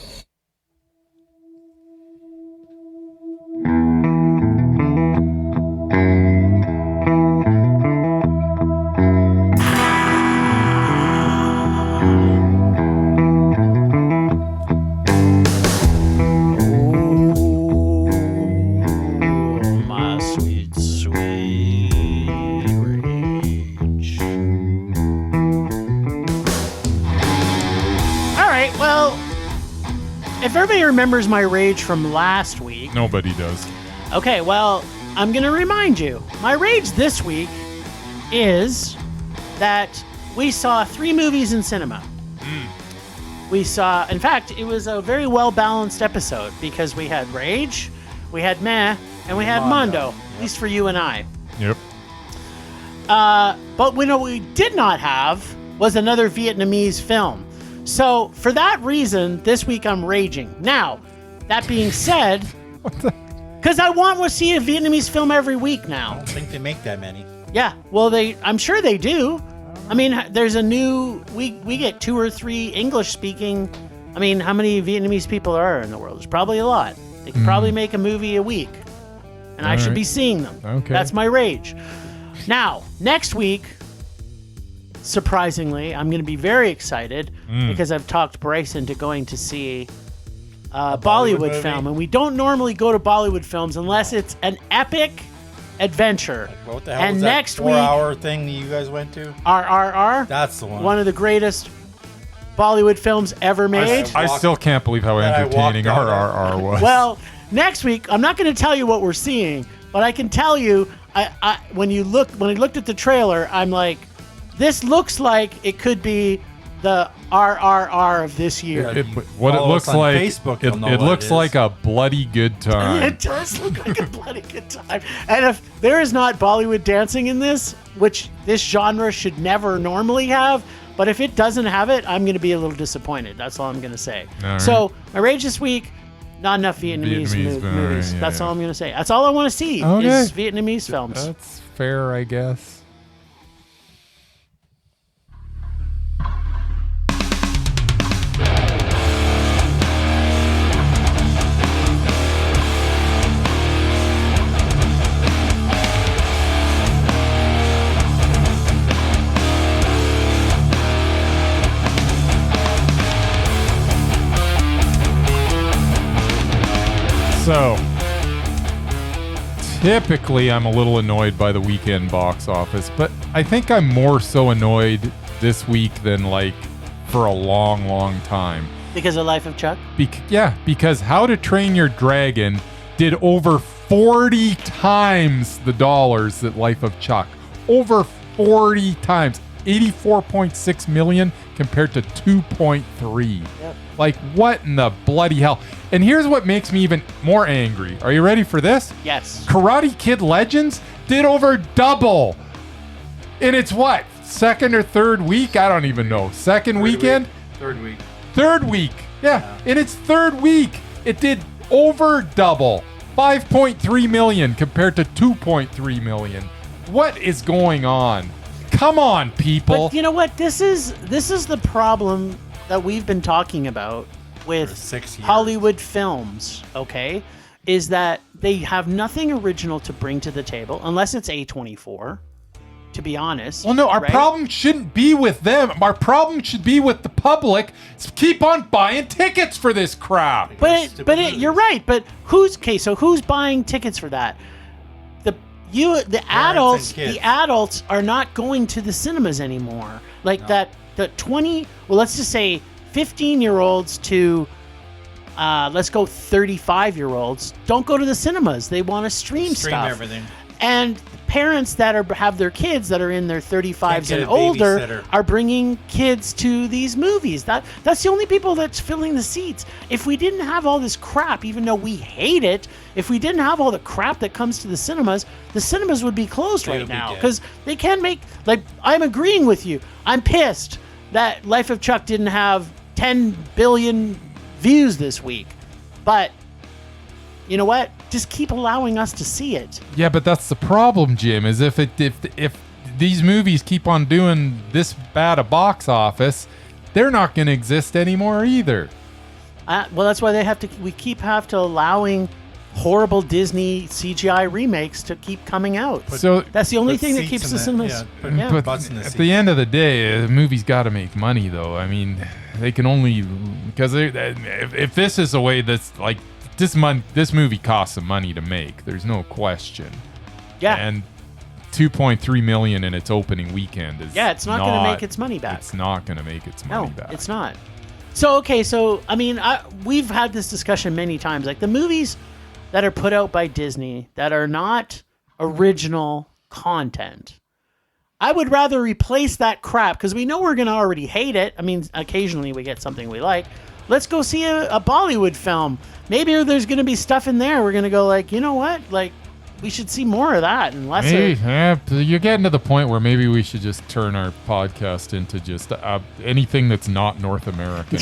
My sweet, sweet rage. All right, well, if everybody remembers my rage from last week, Nobody does. okay, well, I'm going to remind you. My rage this week is that we saw 3 movies in cinema. We saw, in fact, it was a very well-balanced episode because we had rage, we had meh, and we had Mondo, at least for you and I. Yep. But what we did not have was another Vietnamese film. So for that reason, this week I'm raging. Now, that being said, because I want to see a Vietnamese film every week I now. don't think they make that many. Yeah, well, I'm sure they do. I mean, there's a new, we get 2 or 3 English speaking. I mean, how many Vietnamese people are in the world? There's probably a lot. They could probably make a movie a week. And I should right. be seeing them. Okay. That's my rage. Now, next week, surprisingly, I'm going to be very excited because I've talked Bryce into going to see a Bollywood movie? film. And we don't normally go to Bollywood films unless it's an epic adventure. What the hell And was that next week, 4-hour thing that you guys went to? RRR. That's the one. One of the greatest Bollywood films ever made. I still can't believe how That I entertaining walked out RRR was. Well, next week, I'm not going to tell you what we're seeing, but I can tell you, when I looked at the trailer, I'm like, this looks like it could be the RRR of this year. What it Follow looks us on like, Facebook, you'll know it what looks it is. like a bloody good time. It does look like a bloody good time. And if there is not Bollywood dancing in this, which this genre should never normally have, but if it doesn't have it, I'm going to be a little disappointed. That's all I'm going to say. All right. So my rage this week, not enough Vietnamese, Vietnamese, movies. yeah, That's yeah. all I'm going to say. That's all I want to see Okay. is Vietnamese films. That's fair, I guess. So, typically I'm a little annoyed by the weekend box office, but I think I'm more so annoyed this week than like for a long, long time. Because of Life of Chuck? Because How to Train Your Dragon did over 40 times the dollars that Life of Chuck. Over 40 times. 84.6 million compared to 2.3. Yep. Like, what in the bloody hell? And here's what makes me even more angry. Are you ready for this? Yes. Karate Kid Legends did over double. And it's what? Second or third week? I don't even know. Second weekend? Third week. Third week. Yeah. In its third week, it did over double. 5.3 million compared to 2.3 million. What is going on? Come on, people. But you know what? This is the problem that we've been talking about with For 6 years. Hollywood films, okay? Is that they have nothing original to bring to the table unless it's A24, to be honest. Well, no, our right? problem shouldn't be with them. Our problem should be with the public. Keep on buying tickets for this crap. But you're right. But who's buying tickets for that? the Parents and kids. adults are not going to the cinemas anymore. Like the 20, well, let's just say 15-year-olds to let's go 35-year-olds don't go to the cinemas. They want to stream stuff. Everything. And parents that have their kids that are in their 35s and a older babysitter. are bringing kids to these movies. That's the only people that's filling the seats. If we didn't have all this crap, even though we hate it, if we didn't have all the crap that comes to the cinemas would be closed right now because they can't make. Like, I'm agreeing with you. I'm pissed that Life of Chuck didn't have 10 billion views this week, but you know what? Just keep allowing us to see it. Yeah, but that's the problem, Jim, is if these movies keep on doing this bad a box office, they're not going to exist anymore either. Well, that's why we have to allowing horrible Disney CGI remakes to keep coming out. So that's the only put thing that seats keeps in the the- cinemas. yeah, put- Yeah. But butts in the at seats. the end of the day, the movie's got to make money, though. I mean, they can only because if this is the way that's like this movie costs some money to make. There's no question. Yeah. And 2.3 million in its opening weekend is it's not going to make its money back. It's not going to make its money No, back. it's not. So, okay, I mean, we've had this discussion many times. Like, the movies that are put out by Disney that are not original content, I would rather replace that crap because we know we're going to already hate it. I mean, occasionally we get something we like. Let's go see a Bollywood film. Maybe there's going to be stuff in there. We're going to go like, you know what? Like, we should see more of that and less of... You're getting to the point where maybe we should just turn our podcast into just anything that's not North American.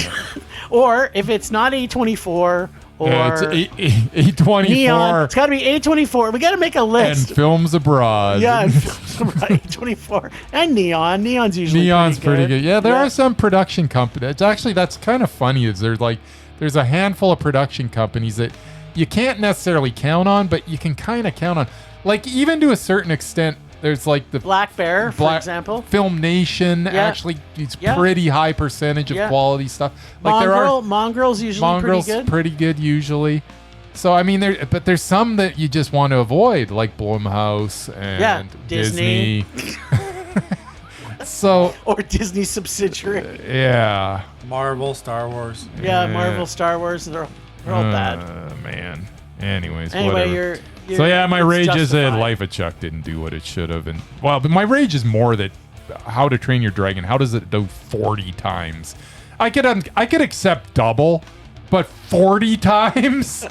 Or if it's not A24 or... It's A24 Neon. It's got to be A24. We got to make a and list. films abroad. Yeah, and A24 and Neon. Neon's usually pretty good. Yeah, there are some production companies. Actually, that's kind of funny. There's a handful of production companies that you can't necessarily count on, but you can kind of count on. Like, even to a certain extent, there's like the Black Bear, for example. Film Nation. Actually, it's pretty high percentage of quality stuff. Like Mongrel's usually pretty good usually. So I mean, there's some that you just want to avoid, like Blumhouse and Disney. So or Disney subsidiary. Yeah. Marvel, Star Wars. Yeah, Marvel, Star Wars. They're all bad. Man. Anyway, whatever. So yeah, my rage is that justified. Life of Chuck didn't do what it should have, but my rage is more that How to Train Your Dragon. How does it do 40 times? I could accept double, but 40 times.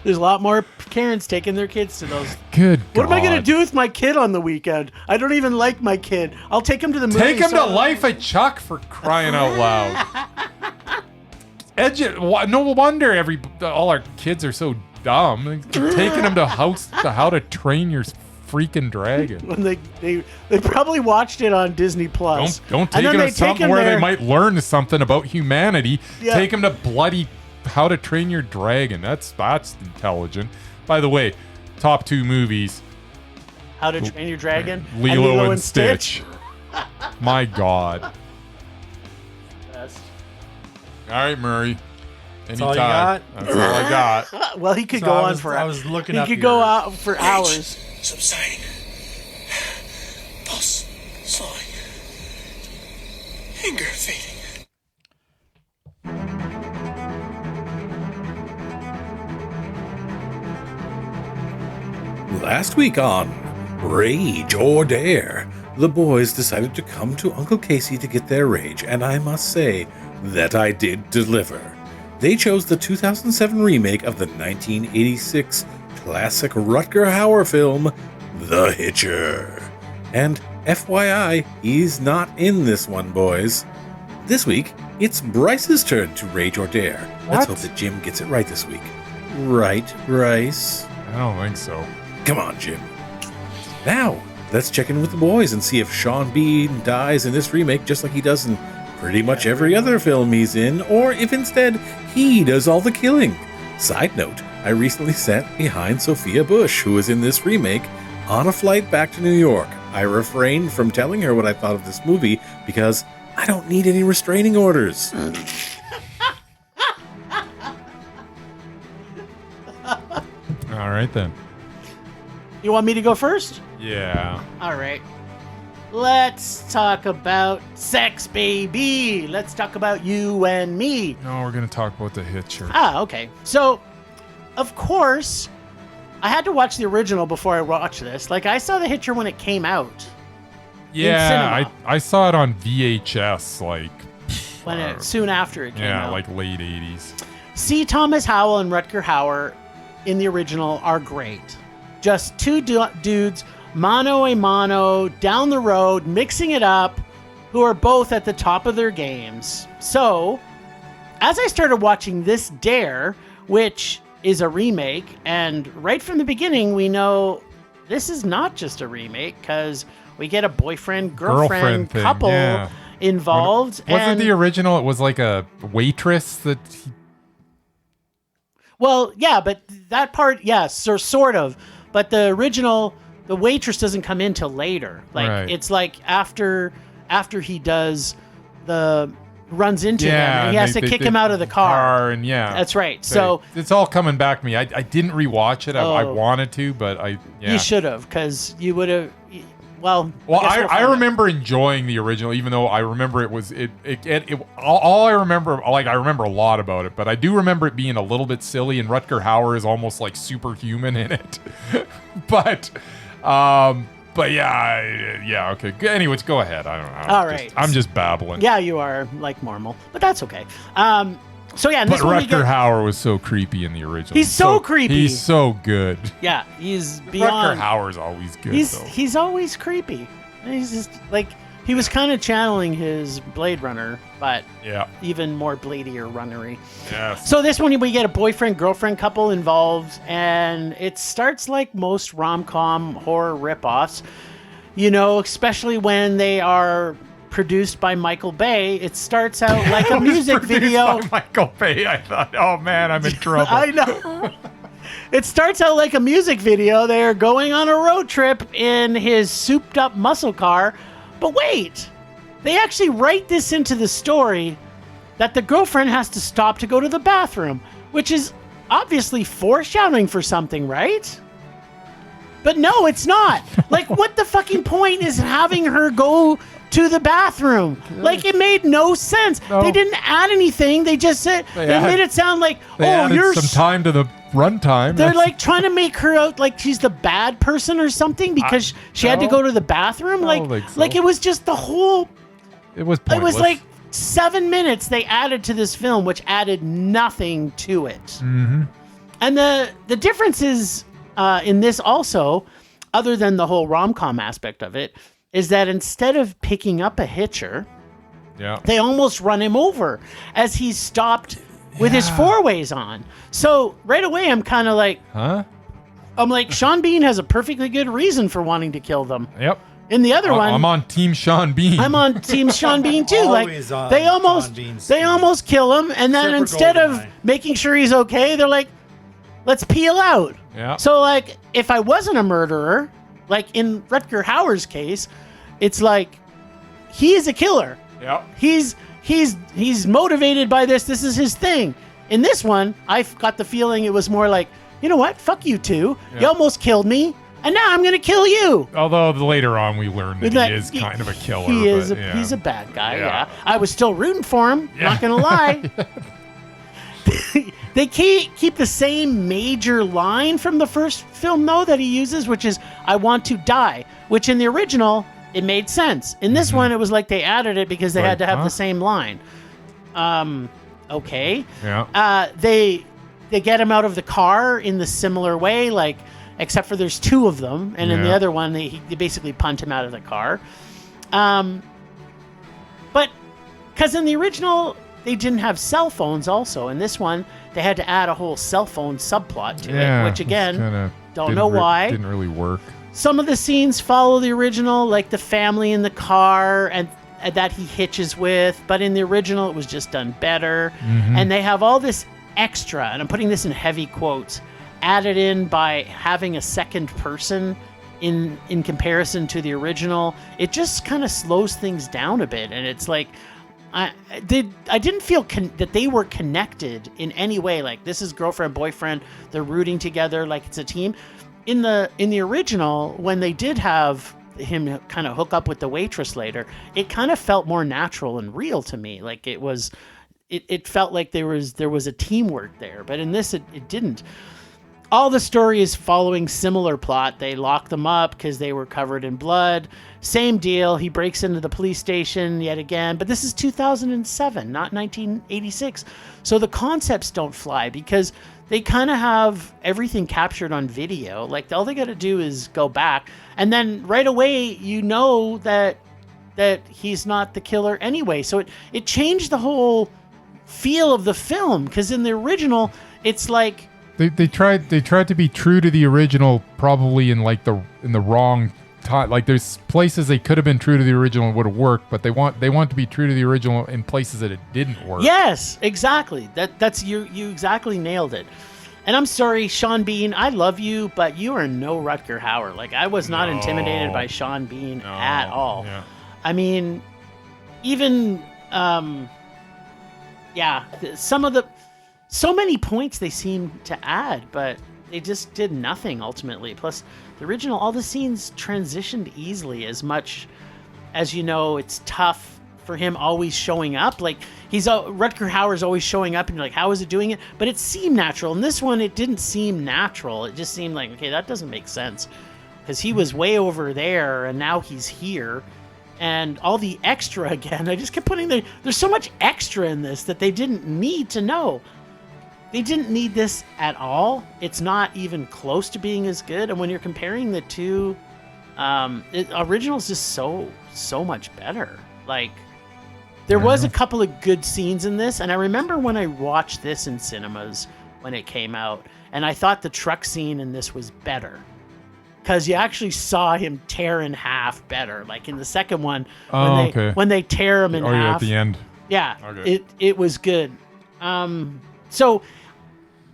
There's a lot more parents taking their kids to those. Good God. What am I gonna do with my kid on the weekend? I don't even like my kid. I'll take him to the movie. Take him to Life of Chuck, for crying out loud. No wonder all our kids are so dumb. Taking them to How to Train Your freaking Dragon. When they probably watched it on Disney Plus. Don't take them to something where they might learn something about humanity. Yeah. Take them to bloody How to Train Your Dragon. That's intelligent. By the way, top 2 movies. How to Train Your Dragon. Lilo and Stitch. My God. Best. All right, Murray. That's all you Anytime. got? That's all I got. Well, he could So go I on was- for. I was looking He up could your- go out for hours. Subsiding. Pulse slowing. Anger fading. Last week on Rage or Dare, the boys decided to come to Uncle Casey to get their rage, and I must say that I did deliver. They chose the 2007 remake of the 1986 classic Rutger Hauer film, The Hitcher. And FYI, he's not in this one, boys. This week, it's Bryce's turn to Rage or Dare. Let's What? hope that Jim gets it right this week. Right, Bryce? I don't think so. Come on, Jim. Now, let's check in with the boys and see if Sean Bean dies in this remake just like he does in pretty much every other film he's in, or if instead he does all the killing. Side note, I recently sat behind Sophia Bush, who is in this remake, on a flight back to New York. I refrained from telling her what I thought of this movie because I don't need any restraining orders. All right, then. You want me to go first? Yeah. All right. Let's talk about sex, baby. Let's talk about you and me. No, we're going to talk about the Hitcher. Ah, okay. So, of course, I had to watch the original before I watched this. Like, I saw the Hitcher when it came out. Yeah, cinema. I saw it on VHS, like... Soon after it came out. Yeah, like late 80s. C. Thomas Howell and Rutger Hauer in the original are great. Just two dudes, mano a mano, down the road, mixing it up, who are both at the top of their games. So, as I started watching this Dare, which is a remake, and right from the beginning we know this is not just a remake, because we get a boyfriend-girlfriend thing, couple yeah. involved. Wasn't the original, it was like a waitress that... Well, yeah, but that part, yes, or sort of. But the original, the waitress doesn't come in till later. Like Right. It's like after he runs into them, and he has to kick him out of the car. And yeah, That's right. So it's all coming back to me. I didn't rewatch it. I Oh. wanted to, but you should have, because you would have. Well, Well, guess we'll I find out. remember enjoying the original, even though I remember all I remember, like I remember a lot about it, but I do remember it being a little bit silly, and Rutger Hauer is almost like superhuman in it. but yeah, okay. Anyways, go ahead. I don't know. All right. I'm just babbling. Yeah, you are like normal, but that's okay. So yeah, in But this one we Rutger get, Hauer was so creepy in the original. He's so creepy. He's so good. yeah, he's Rutger beyond. Hauer's always good. though. He's always creepy. He's just like, he was kind of channeling his Blade Runner, but Yeah. even more bladier runnery. Yes. So this one we get a boyfriend-girlfriend couple involved, and it starts like most rom-com horror ripoffs. You know, especially when they are produced by Michael Bay. It starts out like a It was music produced video. by Michael Bay. I thought, oh man, I'm in trouble. I know. It starts out like a music video. They're going on a road trip in his souped-up muscle car. But wait, they actually write this into the story that the girlfriend has to stop to go to the bathroom, which is obviously foreshadowing for something, right? But no, it's not. Like, what the fucking point is having her go to the bathroom? Like, it made no sense. No. They didn't add anything. They just said, they made it sound like, They oh, added you're some time to the runtime. they're like trying to make her out like she's the bad person or something because she had to no. go to the bathroom. I Like, don't think so. like it was just the whole. It was It pointless. was like 7 minutes they added to this film, which added nothing to it. Mm-hmm. And the difference is in this also, other than the whole rom-com aspect of it, is that instead of picking up a Hitcher, yeah. they almost run him over as he's stopped with his four-ways on. So right away, I'm kind of like, Huh? I'm like, Sean Bean has a perfectly good reason for wanting to kill them. Yep. In the other one, I'm on Team Sean Bean. I'm on Team Sean Bean too. Like Always on they Sean almost Bean's they team. almost kill him, and then Except for instead of GoldenEye. making sure he's okay, they're like, let's peel out. Yeah. So like, if I wasn't a murderer, like in Rutger Hauer's case, it's like he is a killer. Yep. He's motivated by this. This is his thing. In this one, I got the feeling it was more like, you know what? Fuck you two. You Yeah. almost killed me, and now I'm gonna kill you. Although later on we learned that That- he is kind of a killer. He is. but, yeah. He's a bad guy. Yeah. Yeah. I was still rooting for him. Not gonna lie. They keep the same major line from the first film though that he uses, which is "I want to die," which in the original it made sense. In this one, it was like they added it because they Like, had to have huh? the same line. Okay. Yeah. They get him out of the car in the similar way, like except for there's two of them, and in the Yeah. other one they basically punt him out of the car. But because in the original they didn't have cell phones, also in this one they had to add a whole cell phone subplot to yeah. it, which again kinda don't didn't know why. Didn't really work. Some of the scenes follow the original, like the family in the car and that he hitches with, but in the original it was just done better. And they have all this extra, and I'm putting this in heavy quotes, added in by having a second person in comparison to the original. It just kind of slows things down a bit, and it's like I didn't feel that they were connected in any way. Like, this is girlfriend, boyfriend, they're rooting together like it's a team. in the original, when they did have him kind of hook up with the waitress later, it kind of felt more natural and real to me. Like it felt like there was a teamwork there. But in this, it didn't. All the story is following similar plot. They lock them up because they were covered in blood. Same deal. He breaks into the police station yet again. But this is 2007, not 1986. So the concepts don't fly because they kind of have everything captured on video. Like, all they got to do is go back. And then right away, you know that he's not the killer anyway. So it changed the whole feel of the film. Because in the original, it's like... They tried to be true to the original, probably in the wrong time. Like, there's places they could have been true to the original and would have worked, but they want to be true to the original in places that it didn't work. Yes, exactly. That's you exactly nailed it. And I'm sorry, Sean Bean, I love you, but you are no Rutger Hauer. Like, I was not intimidated by Sean Bean at all. Yeah. I mean, even so many points they seem to add, but they just did nothing ultimately. Plus, the original, all the scenes transitioned easily. As much as, it's tough for him always showing up. Like, Rutger Hauer's always showing up, and you're like, how is it doing it? But it seemed natural. In this one, it didn't seem natural. It just seemed like, okay, that doesn't make sense, because he was way over there, and now he's here. And all the extra again, I just kept putting there's so much extra in this that they didn't need to know. They didn't need this at all. It's not even close to being as good. And when you're comparing the two, original's just so much better. Like, there was a couple of good scenes in this, and I remember when I watched this in cinemas when it came out, and I thought the truck scene in this was better, because you actually saw him tear in half better. Like in the second one, when they tear him in half. Yeah, at the end. Yeah, okay. It was good. So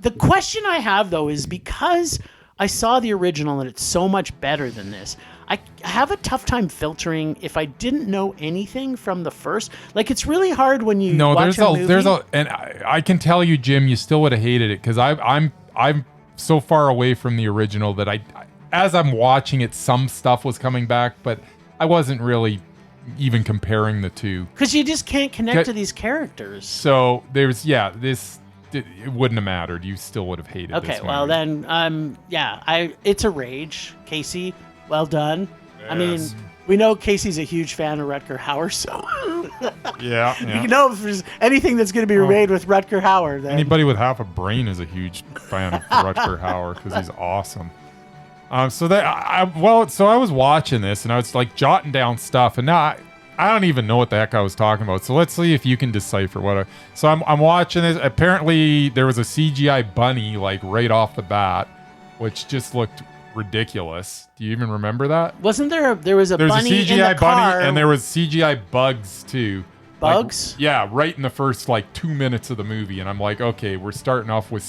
the question I have, though, is because I saw the original and it's so much better than this, I have a tough time filtering if I didn't know anything from the first. Like, it's really hard when you watch a movie. And I can tell you, Jim, you still would have hated it, because I'm so far away from the original that as I'm watching it, some stuff was coming back, but I wasn't really even comparing the two. Because you just can't connect to these characters. So there's, it wouldn't have mattered. You still would have hated this movie. Okay, well then, it's a rage. Casey, well done. Yes. I mean, we know Casey's a huge fan of Rutger Hauer, so yeah. You know, if there's anything that's going to be made with Rutger Hauer, then anybody with half a brain is a huge fan of Rutger Hauer, because he's awesome. So I was watching this and I was like jotting down stuff, and now I don't even know what the heck I was talking about. So let's see if you can decipher So I'm watching this. Apparently there was a CGI bunny like right off the bat, which just looked ridiculous. Do you even remember that? Wasn't there was a bunny a CGI in the car, bunny, and there was CGI bugs too. Bugs? Right in the first 2 minutes of the movie, and I'm like, okay, we're starting off with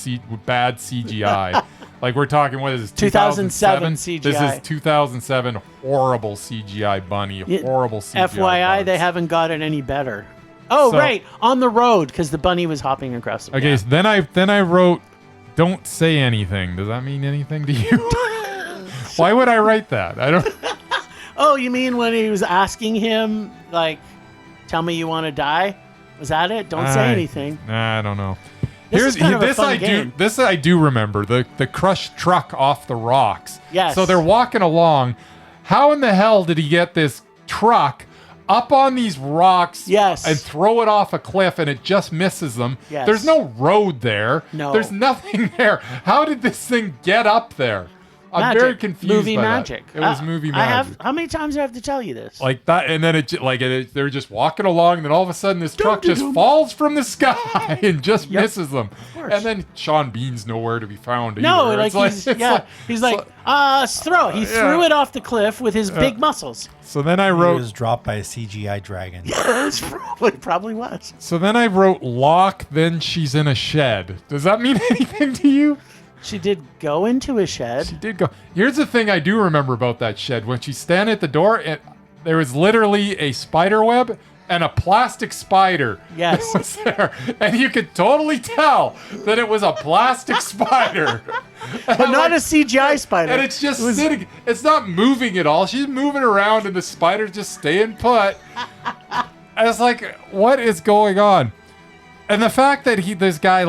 bad CGI. Like, we're talking, what is this, 2007 CGI. This is 2007 horrible CGI bunny, horrible CGI FYI, bugs. They haven't got it any better. Oh, right, on the road, because the bunny was hopping across the road. Okay, so then I wrote, don't say anything. Does that mean anything to you? Why would I write that? I don't... Oh, you mean when he was asking him, like, tell me you want to die? Was that it? Don't say anything. I don't know. This I do remember, the crushed truck off the rocks. Yes. So they're walking along. How in the hell did he get this truck up on these rocks and throw it off a cliff, and it just misses them? Yes. There's no road there. No. There's nothing there. How did this thing get up there? I'm very confused. Movie by magic. That. It was movie magic. How many times do I have to tell you this? Like that, and then they're just walking along, and then all of a sudden this truck just falls from the sky and just misses them. And then Sean Bean's nowhere to be found. No, either. He's like, throw. He threw it off the cliff with his big muscles. So then I wrote, he was dropped by a CGI dragon. Yes, probably was. So then I wrote, lock. Then she's in a shed. Does that mean anything to you? She did go into a shed. She did go. Here's the thing I do remember about that shed. When she's standing at the door, there was literally a spider web and a plastic spider. Yes. That was there. And you could totally tell that it was a plastic spider. But not a CGI spider. And it's just sitting. It's not moving at all. She's moving around and the spider's just staying put. And it's like, what is going on? And the fact that this guy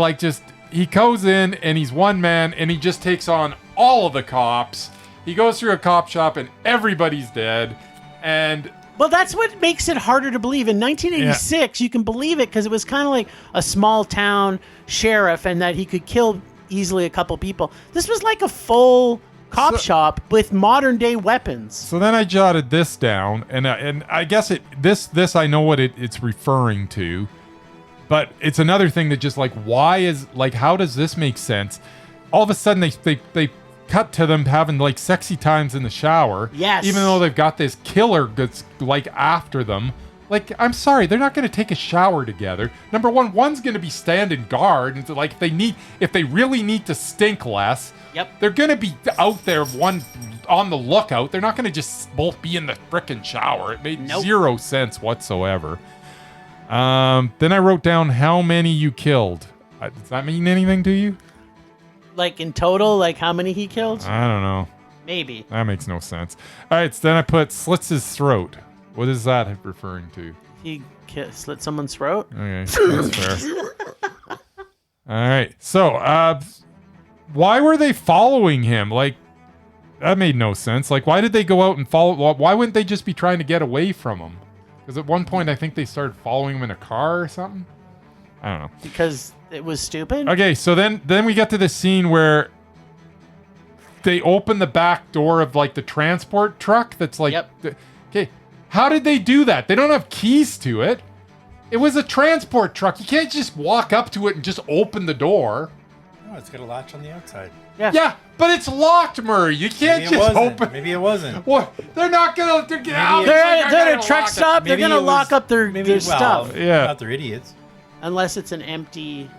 he goes in and he's one man and he just takes on all of the cops. He goes through a cop shop and everybody's dead. And well, that's what makes it harder to believe. In 1986, you can believe it because it was kind of like a small town sheriff and that he could kill easily a couple people. This was like a full cop shop with modern day weapons. So then I jotted this down, and I guess this I know what it's referring to, but it's another thing that just how does this make sense? All of a sudden they cut to them having like sexy times in the shower. Yes. Even though they've got this killer that's like after them. Like, I'm sorry, they're not going to take a shower together. Number one, one's going to be standing guard. And like, if they really need to stink less, Yep. they're going to be out there, one on the lookout. They're not going to just both be in the frickin' shower. It made zero sense whatsoever. Then I wrote down how many you killed. Does that mean anything to you? Like in total, like how many he killed? I don't know. Maybe. That makes no sense. All right, so then I put slits his throat. What is that referring to? He slit someone's throat? Okay, that's fair. All right, so why were they following him? Like, that made no sense. Like, why did they go out and follow? Why wouldn't they just be trying to get away from him? Because at one point, I think they started following him in a car or something. I don't know. Because it was stupid? Okay, so then we get to the scene where they open the back door of like the transport truck that's like... Yep. Okay, how did they do that? They don't have keys to it. It was a transport truck. You can't just walk up to it and just open the door. No, it's got a latch on the outside. Yeah, but it's locked, Murray. You can't just open. Maybe it wasn't. What? They're not gonna. They're at a truck stop. They're gonna lock up their stuff. Yeah. Not they're idiots. Unless it's an empty.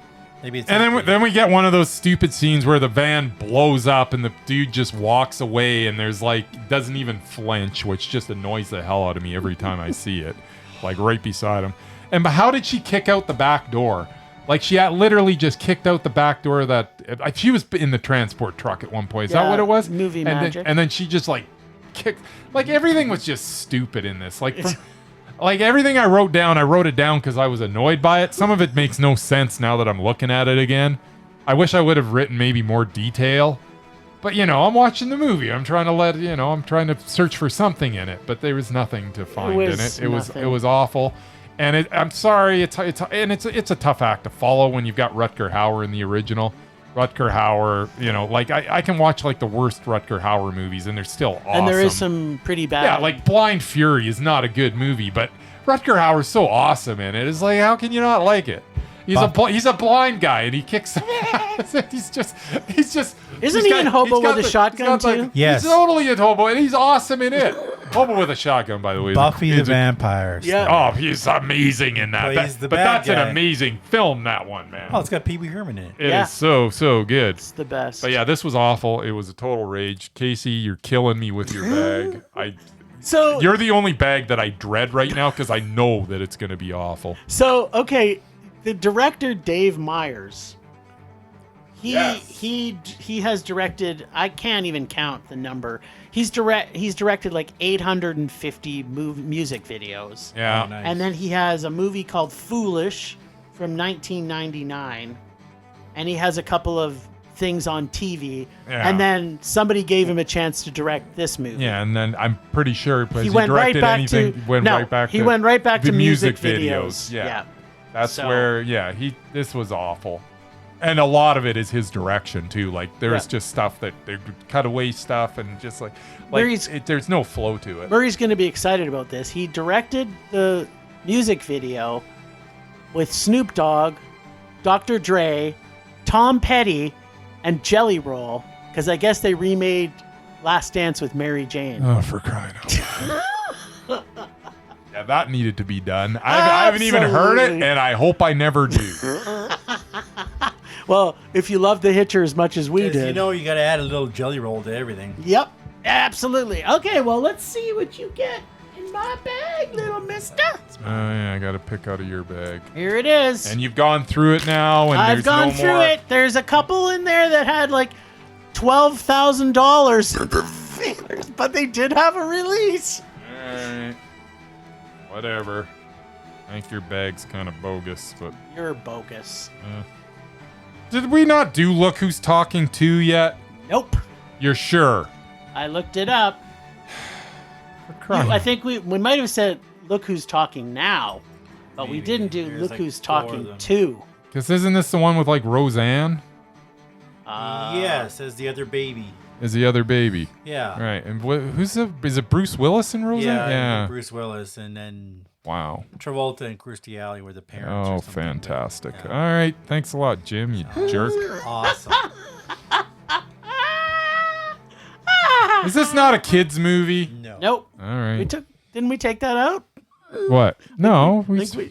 Maybe it's. And then we get one of those stupid scenes where the van blows up and the dude just walks away and there's like doesn't even flinch, which just annoys the hell out of me every time I see it, like right beside him. And how did she kick out the back door? Like she had literally just kicked out the back door that she was in the transport truck at one point. Is that what it was? Movie and magic. And then she just like kicked. Like everything was just stupid in this. Like everything I wrote it down because I was annoyed by it. Some of it makes no sense now that I'm looking at it again. I wish I would have written maybe more detail. But I'm watching the movie. I'm trying to I'm trying to search for something in it, but there was nothing to find in it. It was awful. And I'm sorry, it's a tough act to follow when you've got Rutger Hauer in the original. Rutger Hauer, like I can watch like the worst Rutger Hauer movies and they're still awesome. And there is some pretty bad. Yeah, like Blind Fury is not a good movie, but Rutger Hauer's so awesome in it. It's like, how can you not like it? He's a blind guy and he kicks ass. he's just. Isn't he in Hobo with a Shotgun too? Yes. He's totally in Hobo and he's awesome in it. Hobo with a Shotgun, by the way. Buffy the Vampire. Yeah. Oh, he's amazing in that. But that's an amazing film, that one, man. Oh, it's got Pee Wee Herman in it. It is so good. It's the best. But yeah, this was awful. It was a total rage. Casey, you're killing me with your bag. So you're the only bag that I dread right now because I know that it's going to be awful. So, okay, the director Dave Meyers, he has directed, I can't even count the number. He's directed like 850 music videos. Yeah. Oh, nice. And then he has a movie called Foolish from 1999, and he has a couple of things on TV, and then somebody gave him a chance to direct this movie. Yeah, and then I'm pretty sure he went right back to music videos. Yeah. That's where this was awful. And a lot of it is his direction too. Like there's just stuff that they cut away stuff and just like there's no flow to it. Murray's going to be excited about this. He directed the music video with Snoop Dogg, Dr. Dre, Tom Petty, and Jelly Roll, because I guess they remade Last Dance with Mary Jane. Oh, for crying out loud. Yeah, that needed to be done. I haven't even heard it, and I hope I never do. Well, if you love the Hitcher as much as we did. You got to add a little Jelly Roll to everything. Yep, absolutely. Okay, well, let's see what you get In my bag, little mister. Oh, yeah, I got to pick out of your bag. Here it is. And you've gone through it now, and I've there's gone no through more. it. There's a couple in there that had like $12,000, but they did have a release. Alright. Whatever. I think your bag's kind of bogus, but... You're bogus. Did we not do Look Who's Talking 2 yet? Nope. You're sure? I looked it up. For crying. I think we might have said Look Who's Talking Now, but we Maybe. didn't do There's Look like Who's 4 of Talking them. 2. Because isn't this the one with, like, Roseanne? Yes, as the other baby. Is the other baby. Yeah. Right. And is it Bruce Willis in Roseanne? Yeah. Bruce Willis, and then Wow. Travolta and Kirstie Alley were the parents. Oh, or something. fantastic. Yeah. All right. Thanks a lot, Jim, you jerk. Awesome. Is this not a kid's movie? No. Nope. All right. Didn't we take that out? What? No.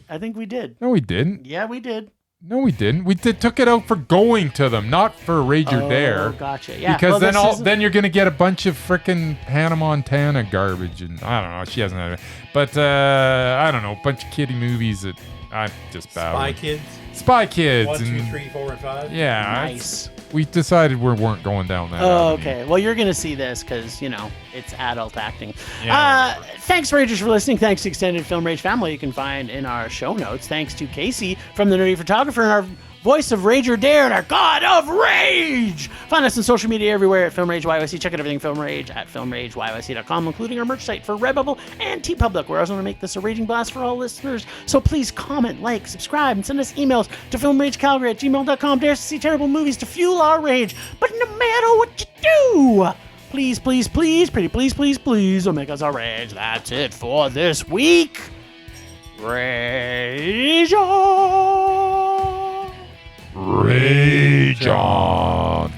I think we did. No, we didn't. Yeah, we did. No, we didn't. We took it out for going to them, not for Rage or Dare. Oh, gotcha. Yeah. Because well, then you're gonna get a bunch of frickin' Hannah Montana garbage, and I don't know. She hasn't had it, but I don't know. A bunch of kiddie movies that I just bad. Spy with. Kids. Spy Kids. 1, 2, and- 3, 4, and 5. Yeah. Nice. We decided we weren't going down that. Oh, avenue. okay. Well, you're going to see this because, it's adult acting. Yeah. Thanks, Ragers, for listening. Thanks to Extended Film Rage family you can find in our show notes. Thanks to Casey from The Nerdy Photographer and our voice of Rage or Dare and our God of Rage. Find us on social media everywhere at Film Rage YYC. Check out everything Film Rage at filmrageyyc.com, including our merch site for Redbubble and TeePublic, where I was going to make this a raging blast for all listeners. So please comment, like, subscribe, and send us emails to filmragecalgary@gmail.com. Dare us to see terrible movies to fuel our rage. But no matter what you do, please, please, please, pretty please, please, please, don't make us a rage. That's it for this week. Rage on. Rage on.